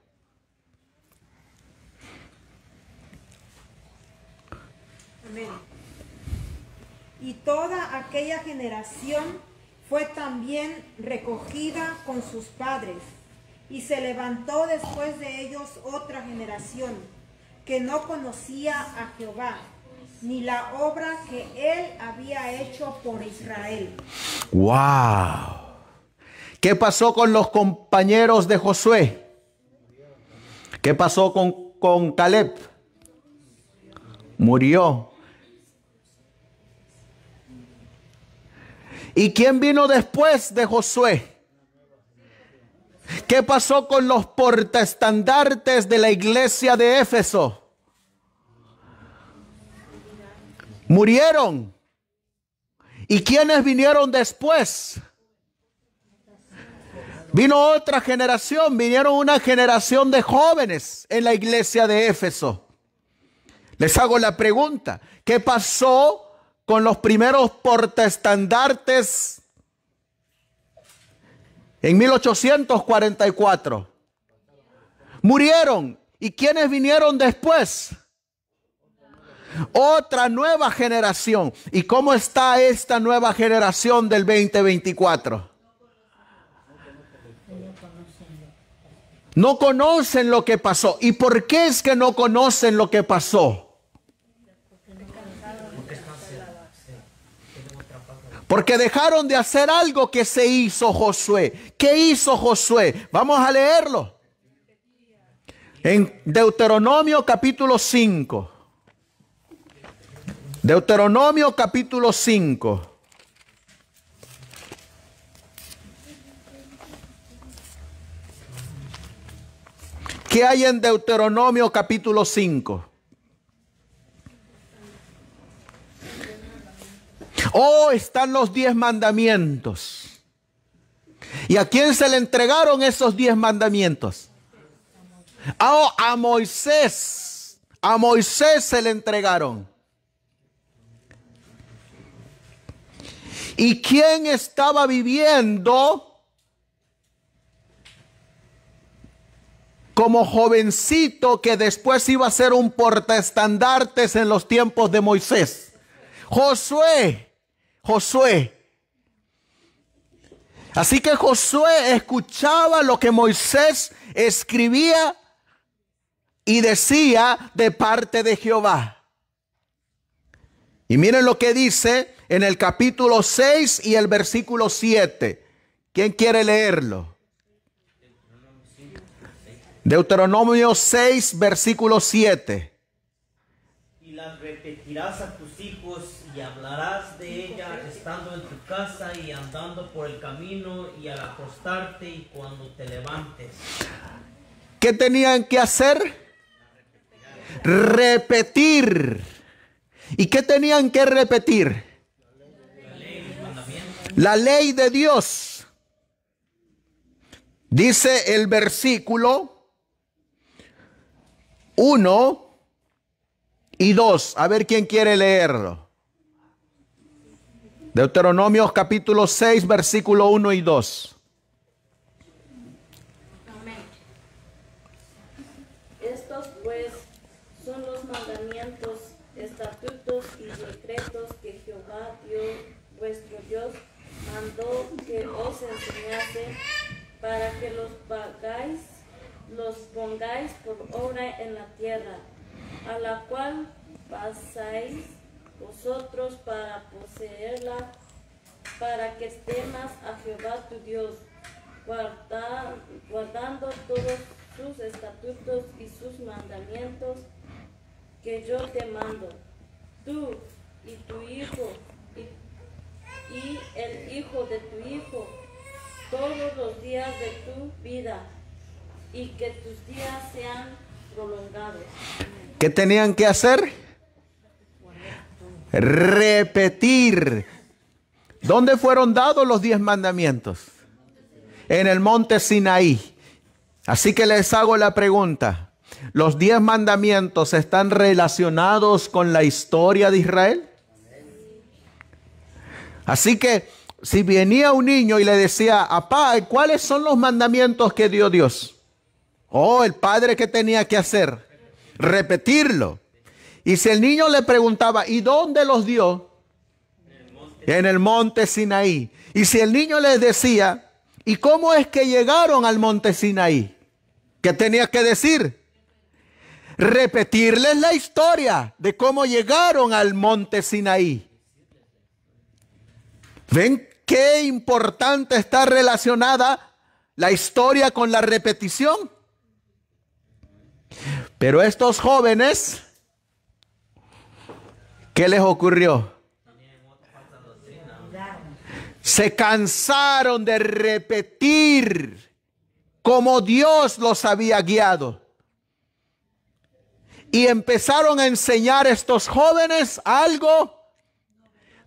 Amén. Y toda aquella generación fue también recogida con sus padres. Y se levantó después de ellos otra generación que no conocía a Jehová, ni la obra que él había hecho por Israel. ¡Wow! ¿Qué pasó con los compañeros de Josué? ¿Qué pasó con Caleb? Murió. ¿Y quién vino después de Josué? ¿Qué pasó con los portaestandartes de la iglesia de Éfeso? Murieron. ¿Y quiénes vinieron después? Vino otra generación, vinieron una generación de jóvenes en la iglesia de Éfeso. Les hago la pregunta, ¿qué pasó con los primeros portaestandartes en 1844? Murieron. ¿Y quiénes vinieron después? Otra nueva generación. ¿Y cómo está esta nueva generación del 2024? No conocen lo que pasó. ¿Y por qué es que no conocen lo que pasó? Porque dejaron de hacer algo que se hizo Josué. ¿Qué hizo Josué? Vamos a leerlo. En Deuteronomio capítulo 5. Deuteronomio capítulo 5. ¿Qué hay en Deuteronomio capítulo 5? Oh, están los 10 mandamientos. ¿Y a quién se le entregaron esos 10 mandamientos? Oh, a Moisés. A Moisés se le entregaron. ¿Y quién estaba viviendo como jovencito que después iba a ser un portaestandartes en los tiempos de Moisés? Josué. Josué. Así que Josué escuchaba lo que Moisés escribía y decía de parte de Jehová. Y miren lo que dice en el capítulo 6 y el versículo 7. ¿Quién quiere leerlo? Deuteronomio 6, versículo 7. Y las repetirás a tus hijos y hablarás de ella estando en tu casa y andando por el camino y al acostarte y cuando te levantes. ¿Qué tenían que hacer? Repetir. ¿Y qué tenían que repetir? La ley de Dios. Dice el versículo 1 y 2. A ver quién quiere leerlo. Deuteronomio capítulo 6, versículo 1 y 2. Estos pues son los mandamientos, estatutos y decretos que Jehová Dios, vuestro Dios, mandó que os enseñase para que los pongáis por obra en la tierra, a la cual pasáis vosotros para poseerla, para que temas a Jehová tu Dios, guardando todos sus estatutos y sus mandamientos que yo te mando, tú y tu hijo y el hijo de tu hijo, todos los días de tu vida, y que tus días sean prolongados. ¿Qué tenían que hacer? Repetir. ¿Dónde fueron dados los 10 mandamientos? En el monte Sinaí. Así que les hago la pregunta. ¿Los 10 mandamientos están relacionados con la historia de Israel? Así que si venía un niño y le decía, papá, ¿cuáles son los mandamientos que dio Dios? Oh, el padre, ¿qué tenía que hacer? Repetirlo. Y si el niño le preguntaba, ¿y dónde los dio? En el monte Sinaí. Y si el niño les decía, ¿y cómo es que llegaron al monte Sinaí? ¿Qué tenía que decir? Repetirles la historia de cómo llegaron al monte Sinaí. ¿Ven qué importante está relacionada la historia con la repetición? Pero estos jóvenes, ¿qué les ocurrió? Se cansaron de repetir como Dios los había guiado. Y empezaron a enseñar a estos jóvenes algo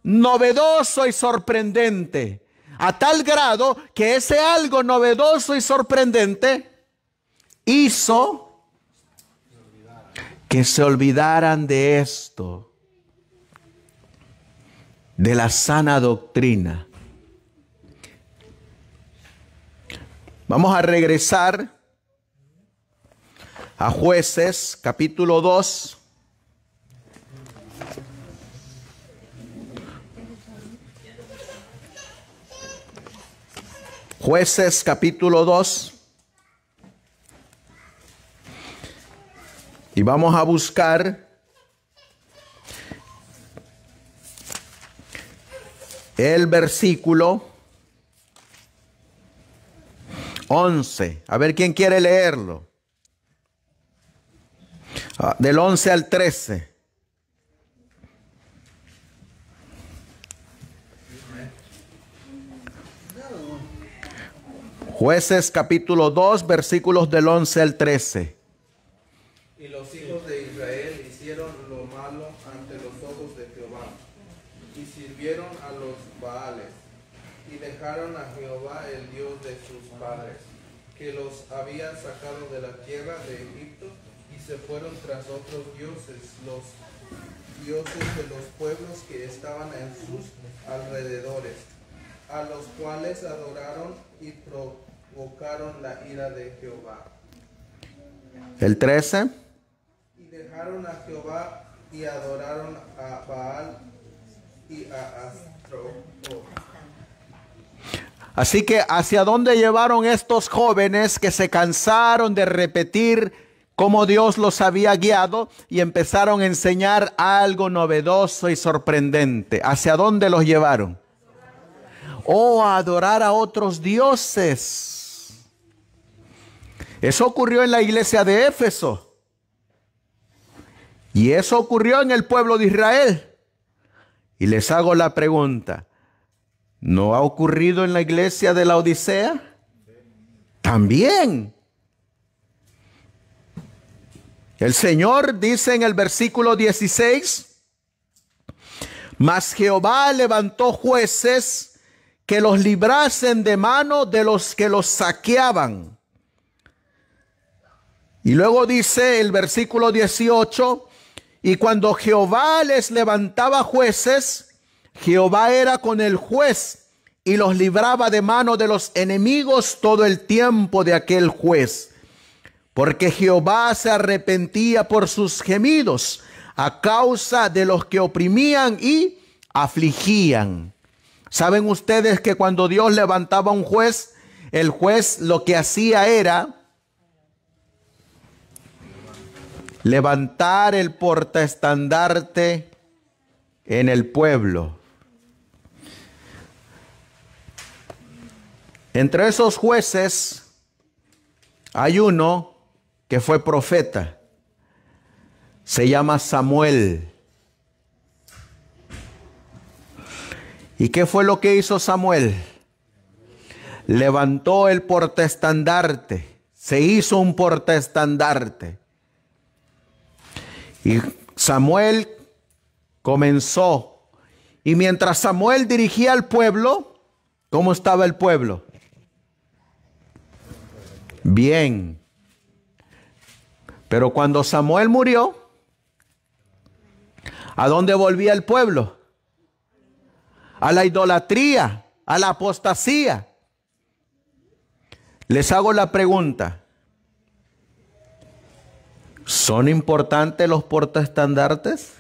novedoso y sorprendente. A tal grado que ese algo novedoso y sorprendente hizo que se olvidaran de esto, de la sana doctrina. Vamos a regresar a Jueces, capítulo 2. Jueces, capítulo 2. Y vamos a buscar el versículo 11. A ver quién quiere leerlo. Del 11 al 13. Jueces capítulo 2, versículos del 11 al 13. Y los hijos de Israel hicieron lo malo ante los ojos de Jehová, y sirvieron a los Baales, y dejaron a Jehová el Dios de sus padres, que los había sacado de la tierra de Egipto, y se fueron tras otros dioses, los dioses de los pueblos que estaban en sus alrededores, a los cuales adoraron y provocaron la ira de Jehová. El 13. Y dejaron a Jehová y adoraron a Baal y a Astro. Así que ¿hacia dónde llevaron estos jóvenes que se cansaron de repetir cómo Dios los había guiado y empezaron a enseñar algo novedoso y sorprendente? ¿Hacia dónde los llevaron? Oh, a adorar a otros dioses. Eso ocurrió en la iglesia de Éfeso. Y eso ocurrió en el pueblo de Israel. Y les hago la pregunta, ¿no ha ocurrido en la iglesia de la Odisea? También. El Señor dice en el versículo 16, mas Jehová levantó jueces que los librasen de mano de los que los saqueaban. Y luego dice el versículo 18, y cuando Jehová les levantaba jueces, Jehová era con el juez y los libraba de mano de los enemigos todo el tiempo de aquel juez. Porque Jehová se arrepentía por sus gemidos a causa de los que oprimían y afligían. ¿Saben ustedes que cuando Dios levantaba un juez, el juez lo que hacía era levantar el portaestandarte en el pueblo? Entre esos jueces hay uno que fue profeta. Se llama Samuel. ¿Y qué fue lo que hizo Samuel? Levantó el portaestandarte. Se hizo un portaestandarte. Y Samuel comenzó. Y mientras Samuel dirigía al pueblo, ¿cómo estaba el pueblo? Bien. Pero cuando Samuel murió, ¿a dónde volvía el pueblo? A la idolatría, a la apostasía. Les hago la pregunta. ¿Son importantes los portaestandartes?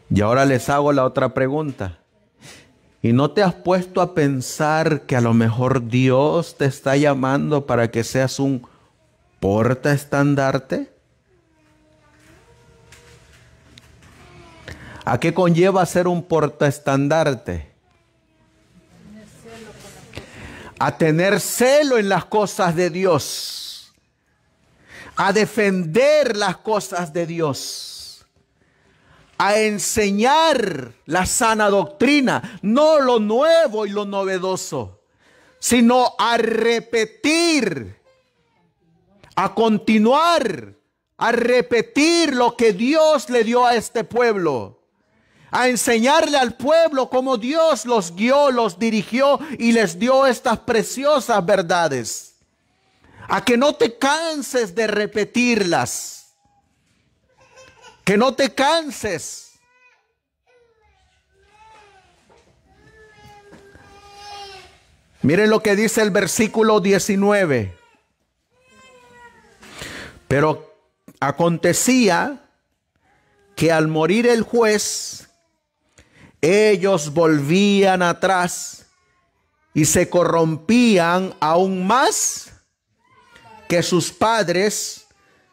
Y ahora les hago la otra pregunta. ¿Y no te has puesto a pensar que a lo mejor Dios te está llamando para que seas un portaestandarte? ¿A qué conlleva ser un portaestandarte? A tener celo en las cosas de Dios, a defender las cosas de Dios, a enseñar la sana doctrina, no lo nuevo y lo novedoso, sino a repetir, a continuar, a repetir lo que Dios le dio a este pueblo. A enseñarle al pueblo cómo Dios los guió, los dirigió y les dio estas preciosas verdades. A que no te canses de repetirlas. Que no te canses. Miren lo que dice el versículo 19. Pero acontecía que al morir el juez, ellos volvían atrás y se corrompían aún más que sus padres,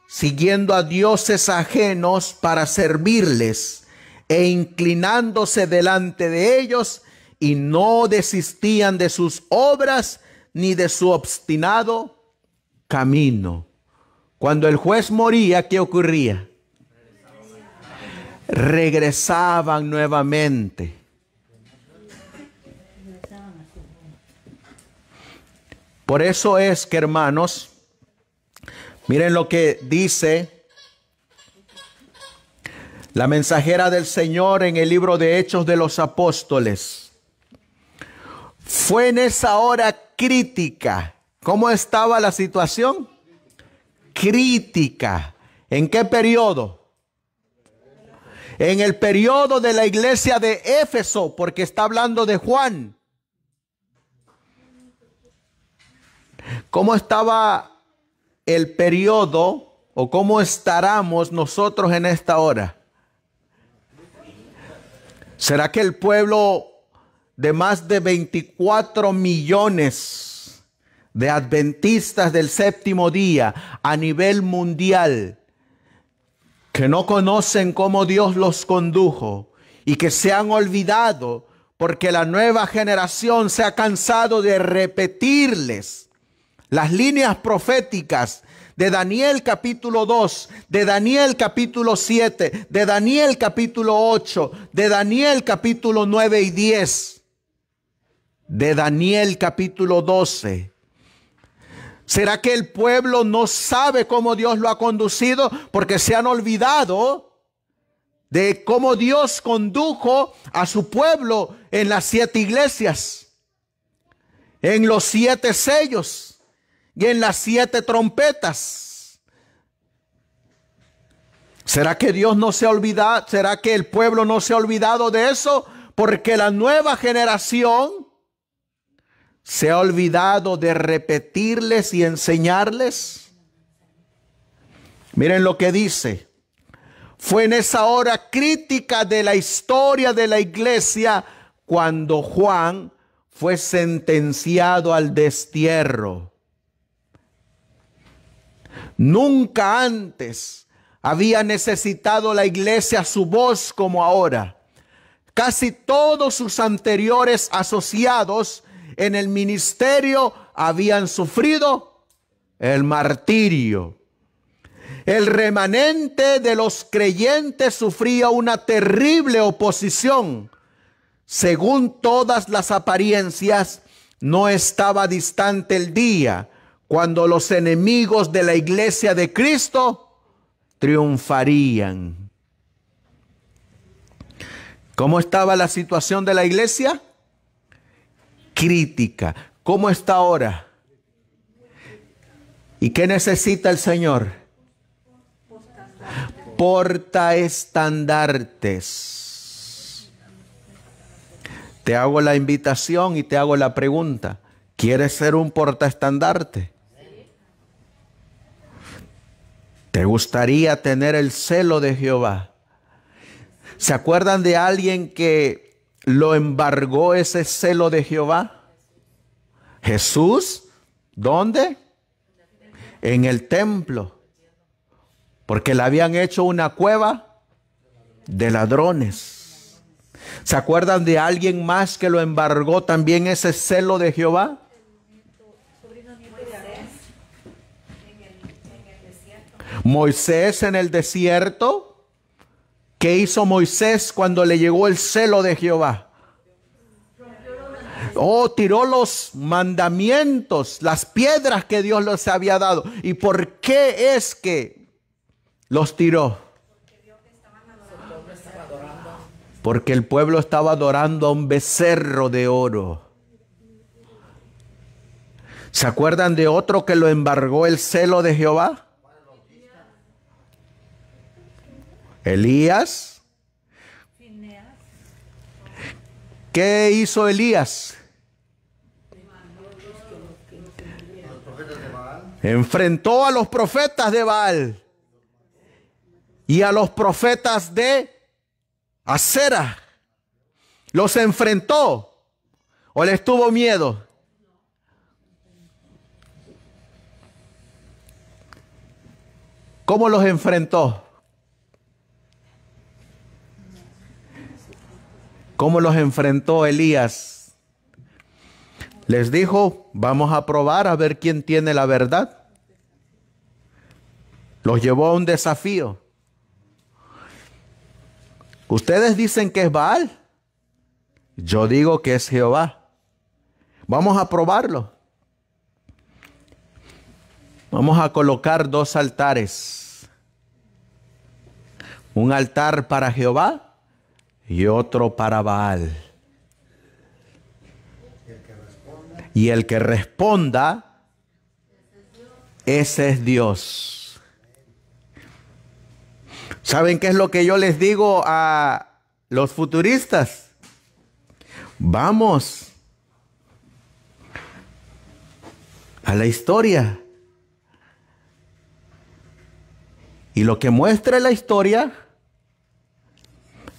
siguiendo a dioses ajenos para servirles e inclinándose delante de ellos, y no desistían de sus obras ni de su obstinado camino. Cuando el juez moría, ¿qué ocurría? Regresaban nuevamente. Por eso es que, hermanos, miren lo que dice la mensajera del Señor en el libro de Hechos de los Apóstoles. Fue en esa hora crítica. ¿Cómo estaba la situación? Crítica. ¿En qué periodo? En el periodo de la iglesia de Éfeso, porque está hablando de Juan. ¿Cómo estaba el periodo o cómo estaremos nosotros en esta hora? ¿Será que el pueblo de más de 24 millones de adventistas del séptimo día a nivel mundial, que no conocen cómo Dios los condujo y que se han olvidado porque la nueva generación se ha cansado de repetirles las líneas proféticas de Daniel capítulo 2, de Daniel capítulo 7, de Daniel capítulo 8, de Daniel capítulo 9 y 10, de Daniel capítulo 12? ¿Será que el pueblo no sabe cómo Dios lo ha conducido? Porque se han olvidado de cómo Dios condujo a su pueblo en las 7 iglesias, en los 7 sellos y en las 7 trompetas. ¿Será que Dios no se ha olvidado? ¿Será que el pueblo no se ha olvidado de eso? Porque la nueva generación se ha olvidado de repetirles y enseñarles. Miren lo que dice. Fue en esa hora crítica de la historia de la iglesia cuando Juan fue sentenciado al destierro. Nunca antes había necesitado la iglesia su voz como ahora. Casi todos sus anteriores asociados en el ministerio habían sufrido el martirio. El remanente de los creyentes sufría una terrible oposición. Según todas las apariencias, no estaba distante el día cuando los enemigos de la iglesia de Cristo triunfarían. ¿Cómo estaba la situación de la iglesia? Crítica. ¿Cómo está ahora? ¿Y qué necesita el Señor? Portaestandartes. Te hago la invitación y te hago la pregunta. ¿Quieres ser un portaestandarte? ¿Te gustaría tener el celo de Jehová? ¿Se acuerdan de alguien que lo embargó ese celo de Jehová? Jesús. ¿Dónde? En el templo. Porque le habían hecho una cueva de ladrones. ¿Se acuerdan de alguien más que lo embargó también ese celo de Jehová? Moisés en el desierto. ¿Qué hizo Moisés cuando le llegó el celo de Jehová? Oh, tiró los mandamientos, las piedras que Dios les había dado. ¿Y por qué es que los tiró? Porque el pueblo estaba adorando a un becerro de oro. ¿Se acuerdan de otro que lo embargó el celo de Jehová? Elías. ¿Qué hizo Elías? Enfrentó a los profetas de Baal y a los profetas de Acera. Los enfrentó. ¿O les tuvo miedo? ¿Cómo los enfrentó? ¿Cómo los enfrentó Elías? Les dijo, vamos a probar a ver quién tiene la verdad. Los llevó a un desafío. Ustedes dicen que es Baal. Yo digo que es Jehová. Vamos a probarlo. Vamos a colocar 2 altares. Un altar para Jehová y otro para Baal. Y el que responda, ese es Dios. ¿Saben qué es lo que yo les digo a los futuristas? Vamos a la historia. Y lo que muestra la historia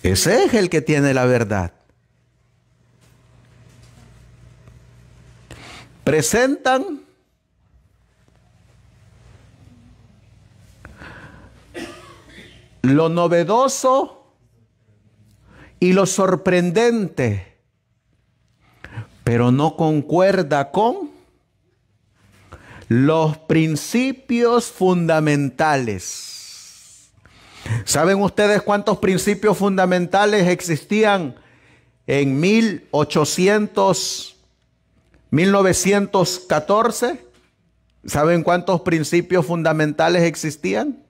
Ese es el que tiene la verdad. Presentan lo novedoso y lo sorprendente, pero no concuerda con los principios fundamentales. ¿Saben ustedes cuántos principios fundamentales existían en 1914? ¿Saben cuántos principios fundamentales existían?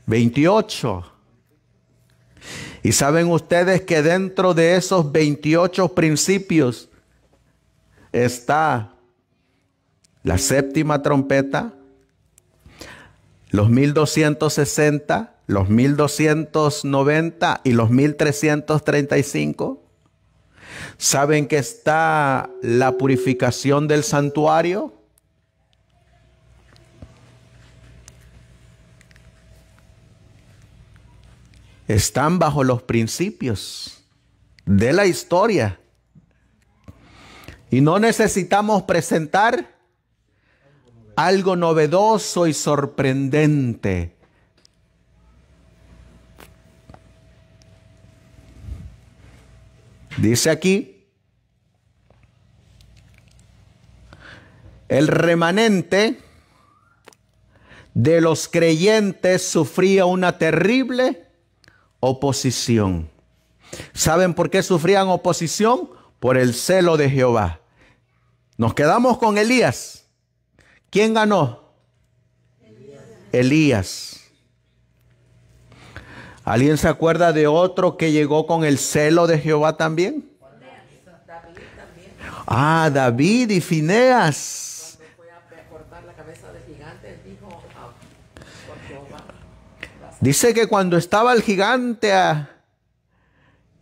28. Y saben ustedes que dentro de esos 28 principios está la séptima trompeta, los 1260, los 1290 y los 1335. ¿Saben que está la purificación del santuario? Están bajo los principios de la historia. Y no necesitamos presentar algo novedoso y sorprendente. Dice aquí, el remanente de los creyentes sufría una terrible oposición. ¿Saben por qué sufrían oposición? Por el celo de Jehová. Nos quedamos con Elías. ¿Quién ganó? Elías. ¿Alguien se acuerda de otro que llegó con el celo de Jehová también? Ah, David y Fineas. Cuando fue a cortar la cabeza del gigante, dijo por Jehová. Dice que cuando estaba el gigante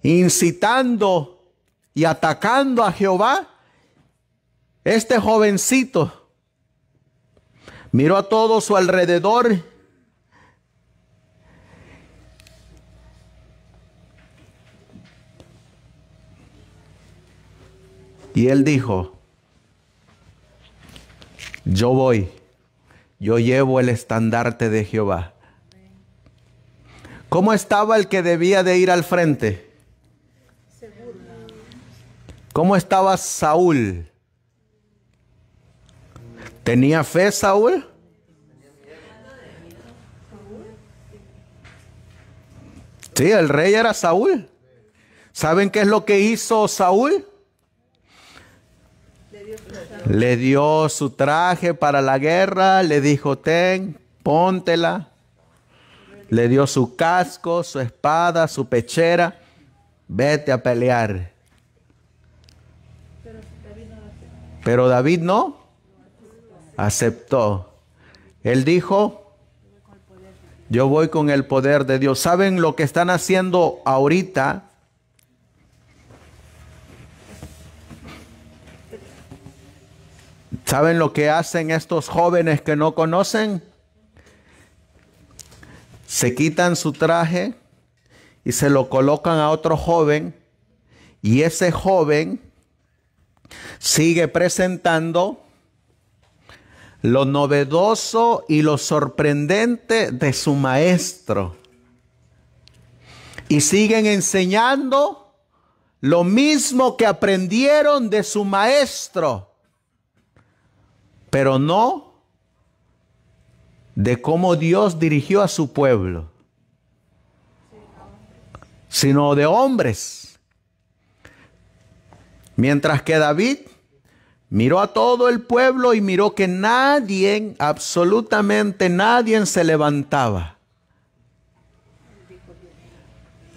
incitando y atacando a Jehová, este jovencito miró a todo su alrededor y él dijo, yo voy, yo llevo el estandarte de Jehová. ¿Cómo estaba el que debía de ir al frente? ¿Cómo estaba Saúl? ¿Tenía fe Saúl? Sí, el rey era Saúl. ¿Saben qué es lo que hizo Saúl? Le dio su traje para la guerra, le dijo, ten, póntela. Le dio su casco, su espada, su pechera. Vete a pelear. Pero David no aceptó. Él dijo, yo voy con el poder de Dios. ¿Saben lo que están haciendo ahorita? ¿Saben lo que hacen estos jóvenes que no conocen? Se quitan su traje y se lo colocan a otro joven, y ese joven sigue presentando lo novedoso y lo sorprendente de su maestro. Y siguen enseñando lo mismo que aprendieron de su maestro, pero no de cómo Dios dirigió a su pueblo, sino de hombres. Mientras que David miró a todo el pueblo y miró que nadie, absolutamente nadie se levantaba.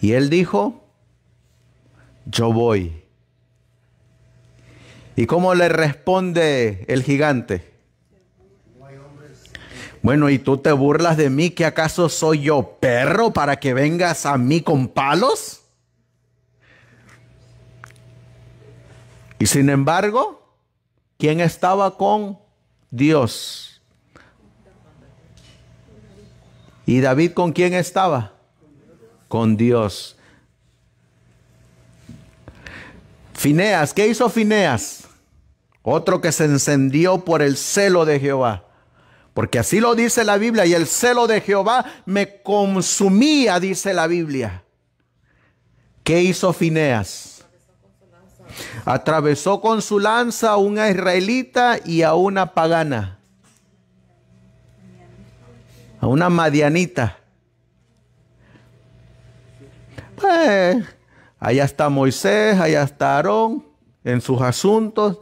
Y él dijo, yo voy. ¿Y cómo le responde el gigante? Bueno, ¿y tú te burlas de mí? ¿Que acaso soy yo perro para que vengas a mí con palos? Y sin embargo, ¿quién estaba con Dios? ¿Y David con quién estaba? Con Dios. Fineas, ¿qué hizo Fineas? Otro que se encendió por el celo de Jehová. Porque así lo dice la Biblia, y el celo de Jehová me consumía, dice la Biblia. ¿Qué hizo Fineas? Atravesó con su lanza a una israelita y a una pagana, a una madianita. Allá está Moisés, allá está Aarón en sus asuntos,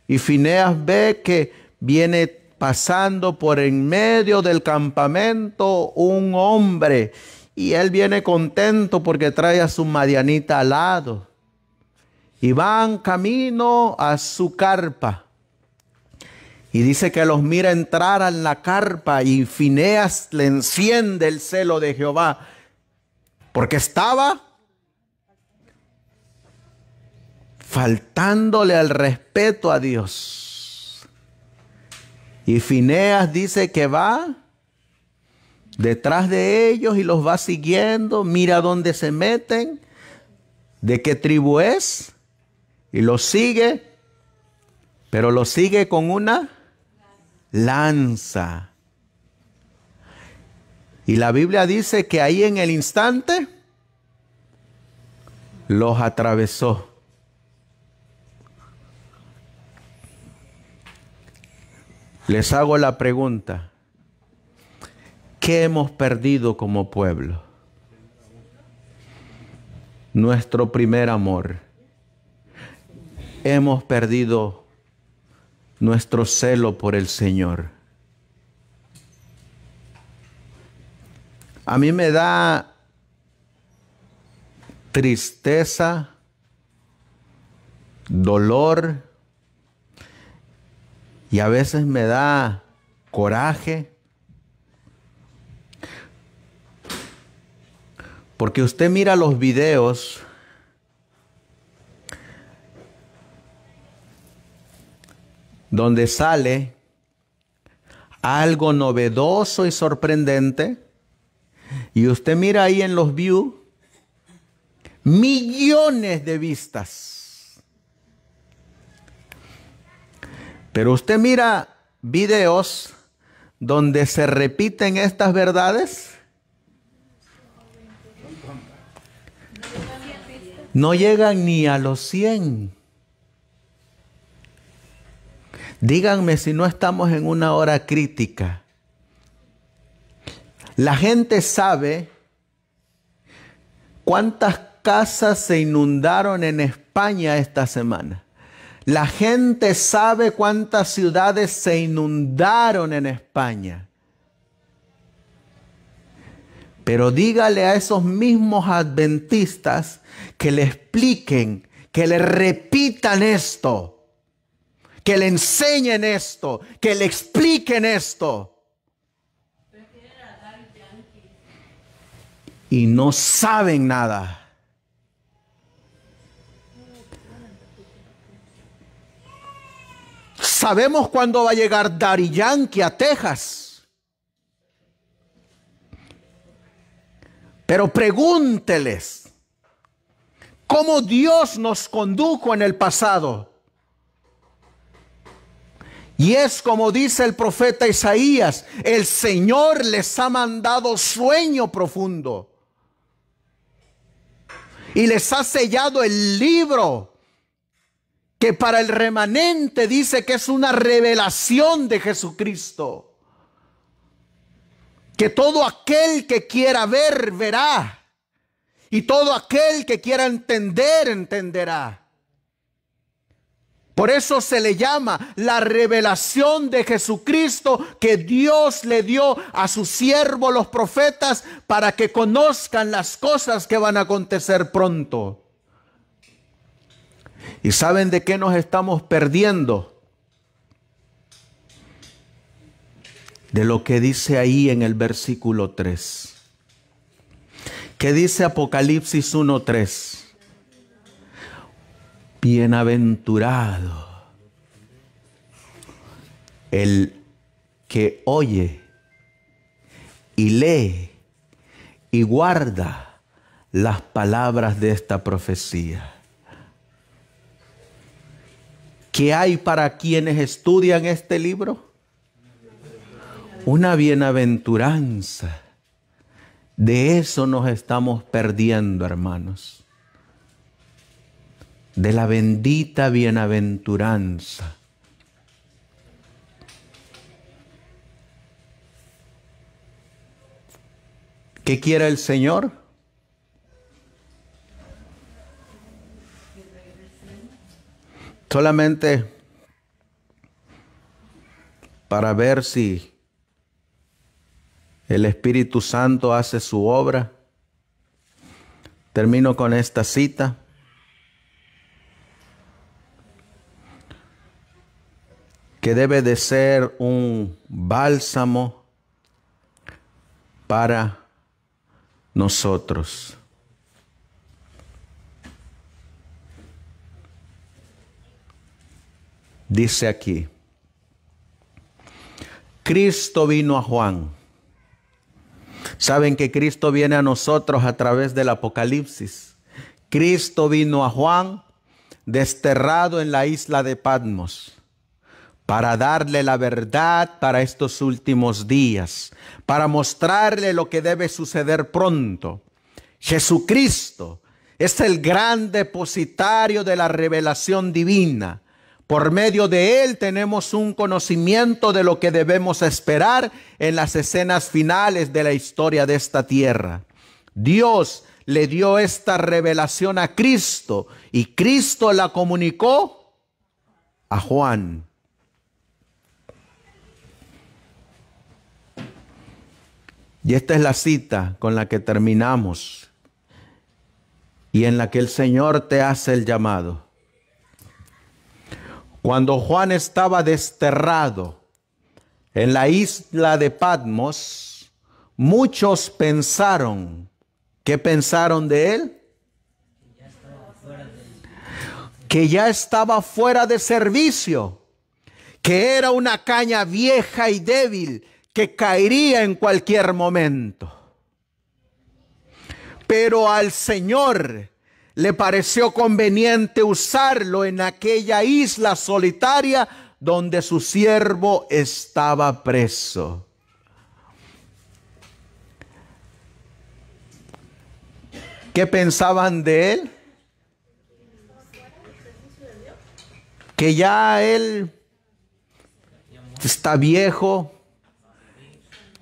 y Fineas ve que viene pasando por en medio del campamento un hombre, y él viene contento porque trae a su madianita al lado, y van camino a su carpa. Y dice que los mira entrar en la carpa, y Fineas le enciende el celo de Jehová, porque estaba faltándole al respeto a Dios. Y Fineas dice que va detrás de ellos y los va siguiendo, mira dónde se meten, de qué tribu es, y los sigue, pero los sigue con una lanza. Y la Biblia dice que ahí en el instante los atravesó. Les hago la pregunta: ¿qué hemos perdido como pueblo? Nuestro primer amor. Hemos perdido nuestro celo por el Señor. A mí me da tristeza, dolor, y a veces me da coraje, porque usted mira los videos donde sale algo novedoso y sorprendente, y usted mira ahí en los views millones de vistas. Pero usted mira videos donde se repiten estas verdades, no llegan ni a los 100. Díganme si no estamos en una hora crítica. La gente sabe cuántas casas se inundaron en España esta semana. La gente sabe cuántas ciudades se inundaron en España. Pero dígale a esos mismos adventistas que le expliquen, que le repitan esto, que le enseñen esto, que le expliquen esto. Y no saben nada. Sabemos cuándo va a llegar Daddy Yankee a Texas. Pero pregúnteles cómo Dios nos condujo en el pasado. Y es como dice el profeta Isaías: el Señor les ha mandado sueño profundo. Y les ha sellado el libro, que para el remanente dice que es una revelación de Jesucristo. Que todo aquel que quiera ver, verá. Y todo aquel que quiera entender, entenderá. Por eso se le llama la revelación de Jesucristo que Dios le dio a sus siervos los profetas para que conozcan las cosas que van a acontecer pronto. ¿Y saben de qué nos estamos perdiendo? De lo que dice ahí en el versículo 3. ¿Qué dice Apocalipsis 1:3? Bienaventurado el que oye y lee y guarda las palabras de esta profecía. ¿Qué hay para quienes estudian este libro? Una bienaventuranza. De eso nos estamos perdiendo, hermanos. De la bendita bienaventuranza. ¿Qué quiere el Señor? Solamente para ver si el Espíritu Santo hace su obra. Termino con esta cita. Que debe de ser un bálsamo para nosotros. Dice aquí, Cristo vino a Juan. Saben que Cristo viene a nosotros a través del Apocalipsis. Cristo vino a Juan desterrado en la isla de Patmos para darle la verdad para estos últimos días, para mostrarle lo que debe suceder pronto. Jesucristo es el gran depositario de la revelación divina. Por medio de Él tenemos un conocimiento de lo que debemos esperar en las escenas finales de la historia de esta tierra. Dios le dio esta revelación a Cristo y Cristo la comunicó a Juan. Y esta es la cita con la que terminamos y en la que el Señor te hace el llamado. Cuando Juan estaba desterrado en la isla de Patmos, muchos pensaron. ¿Qué pensaron de él? Que ya estaba fuera de servicio, que era una caña vieja y débil, que caería en cualquier momento. Pero al Señor le pareció conveniente usarlo en aquella isla solitaria donde su siervo estaba preso. ¿Qué pensaban de él? Que ya él está viejo,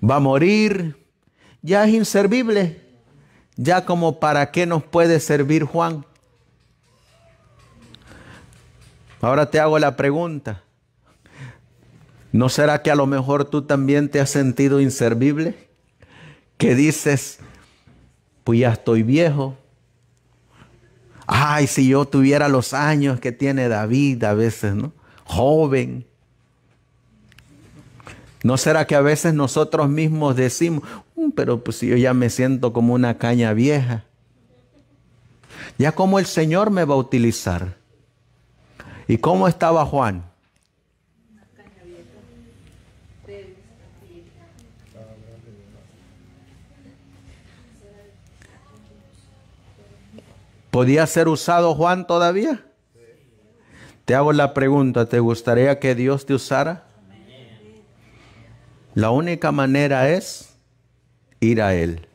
va a morir, ya es inservible. Ya como para qué nos puede servir Juan. Ahora te hago la pregunta. ¿No será que a lo mejor tú también te has sentido inservible? Que dices, pues ya estoy viejo. Ay, si yo tuviera los años que tiene David a veces, ¿no? Joven. ¿No será que a veces nosotros mismos decimos, pero pues yo ya me siento como una caña vieja? Ya como el Señor me va a utilizar. ¿Y cómo estaba Juan? ¿Podía ser usado Juan todavía? Te hago la pregunta, ¿te gustaría que Dios te usara? La única manera es ir a Él.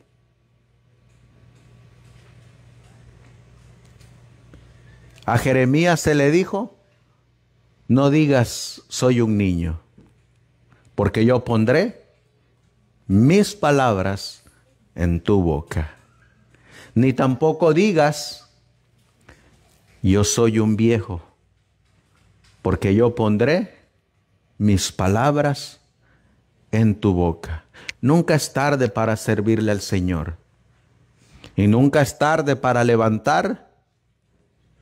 A Jeremías se le dijo, no digas soy un niño, porque yo pondré mis palabras en tu boca. Ni tampoco digas yo soy un viejo, porque yo pondré mis palabras en tu boca. Nunca es tarde para servirle al Señor. Y nunca es tarde para levantar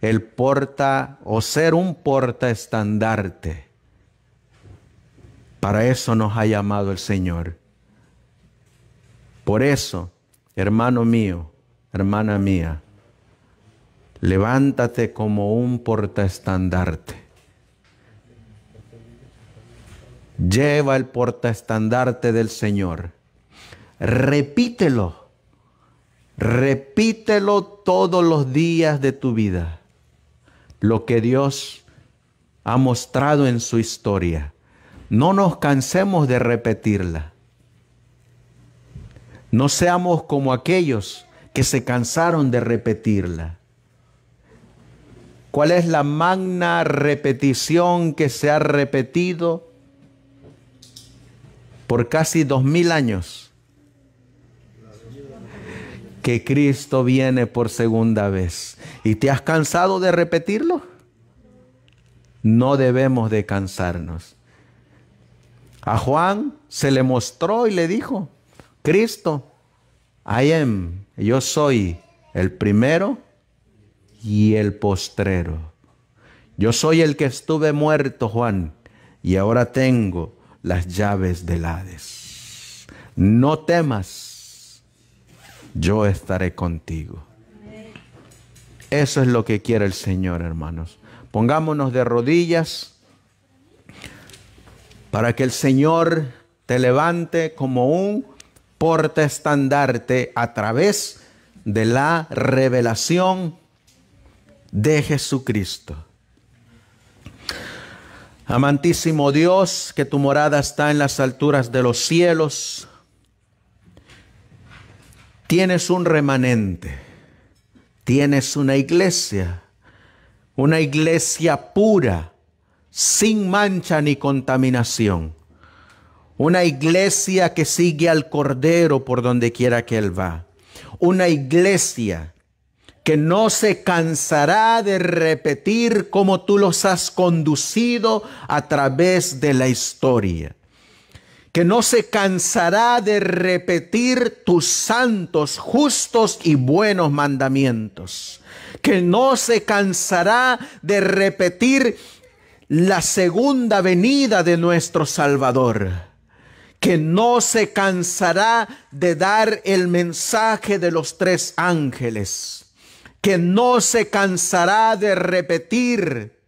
el porta o ser un portaestandarte. Para eso nos ha llamado el Señor. Por eso, hermano mío, hermana mía, levántate como un portaestandarte. Lleva el portaestandarte del Señor. Repítelo. Repítelo todos los días de tu vida. Lo que Dios ha mostrado en su historia. No nos cansemos de repetirla. No seamos como aquellos que se cansaron de repetirla. ¿Cuál es la magna repetición que se ha repetido por casi 2000 años? Que Cristo viene por segunda vez. ¿Y te has cansado de repetirlo? No debemos de cansarnos. A Juan se le mostró y le dijo, Cristo, yo soy el primero y el postrero. Yo soy el que estuve muerto, Juan, y ahora tengo las llaves del Hades. No temas, yo estaré contigo. Eso es lo que quiere el Señor, hermanos. Pongámonos de rodillas para que el Señor te levante como un portaestandarte a través de la revelación de Jesucristo. Amantísimo Dios, que tu morada está en las alturas de los cielos, tienes un remanente, tienes una iglesia pura, sin mancha ni contaminación. Una iglesia que sigue al Cordero por donde quiera que Él va. Una iglesia que no se cansará de repetir cómo tú los has conducido a través de la historia. Que no se cansará de repetir tus santos, justos y buenos mandamientos. Que no se cansará de repetir la segunda venida de nuestro Salvador. Que no se cansará de dar el mensaje de los 3 ángeles. Que no se cansará de repetir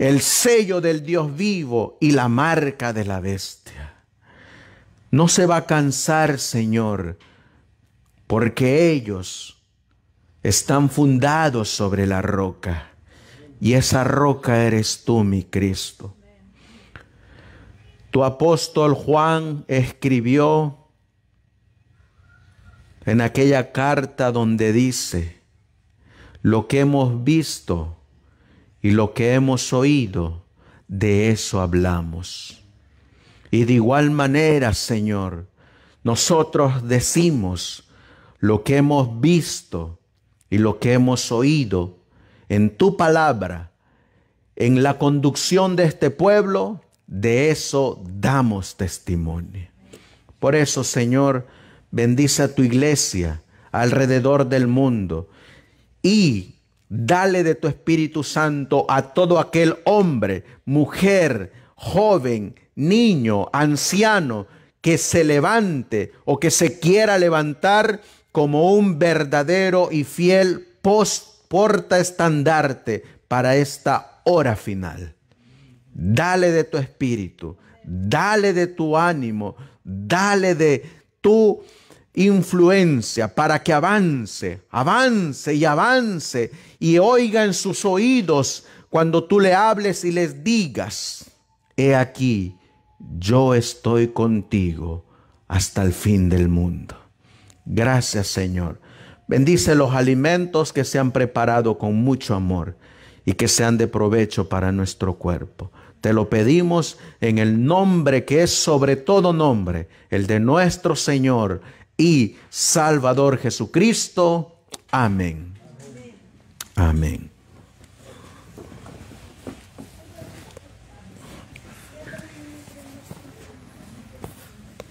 el sello del Dios vivo y la marca de la bestia. No se va a cansar, Señor, porque ellos están fundados sobre la roca. Y esa roca eres tú, mi Cristo. Tu apóstol Juan escribió en aquella carta donde dice, lo que hemos visto y lo que hemos oído, de eso hablamos. Y de igual manera, Señor, nosotros decimos lo que hemos visto y lo que hemos oído en tu palabra, en la conducción de este pueblo, de eso damos testimonio. Por eso, Señor, bendice a tu iglesia alrededor del mundo y dale de tu Espíritu Santo a todo aquel hombre, mujer, joven, niño, anciano que se levante o que se quiera levantar como un verdadero y fiel portaestandarte para esta hora final. Dale de tu espíritu, dale de tu ánimo, dale de tu influencia para que avance y oiga en sus oídos cuando tú le hables y les digas, he aquí, yo estoy contigo hasta el fin del mundo. Gracias, Señor. Bendice los alimentos que se han preparado con mucho amor y que sean de provecho para nuestro cuerpo. Te lo pedimos en el nombre que es sobre todo nombre, el de nuestro Señor y Salvador Jesucristo. Amén. Amén.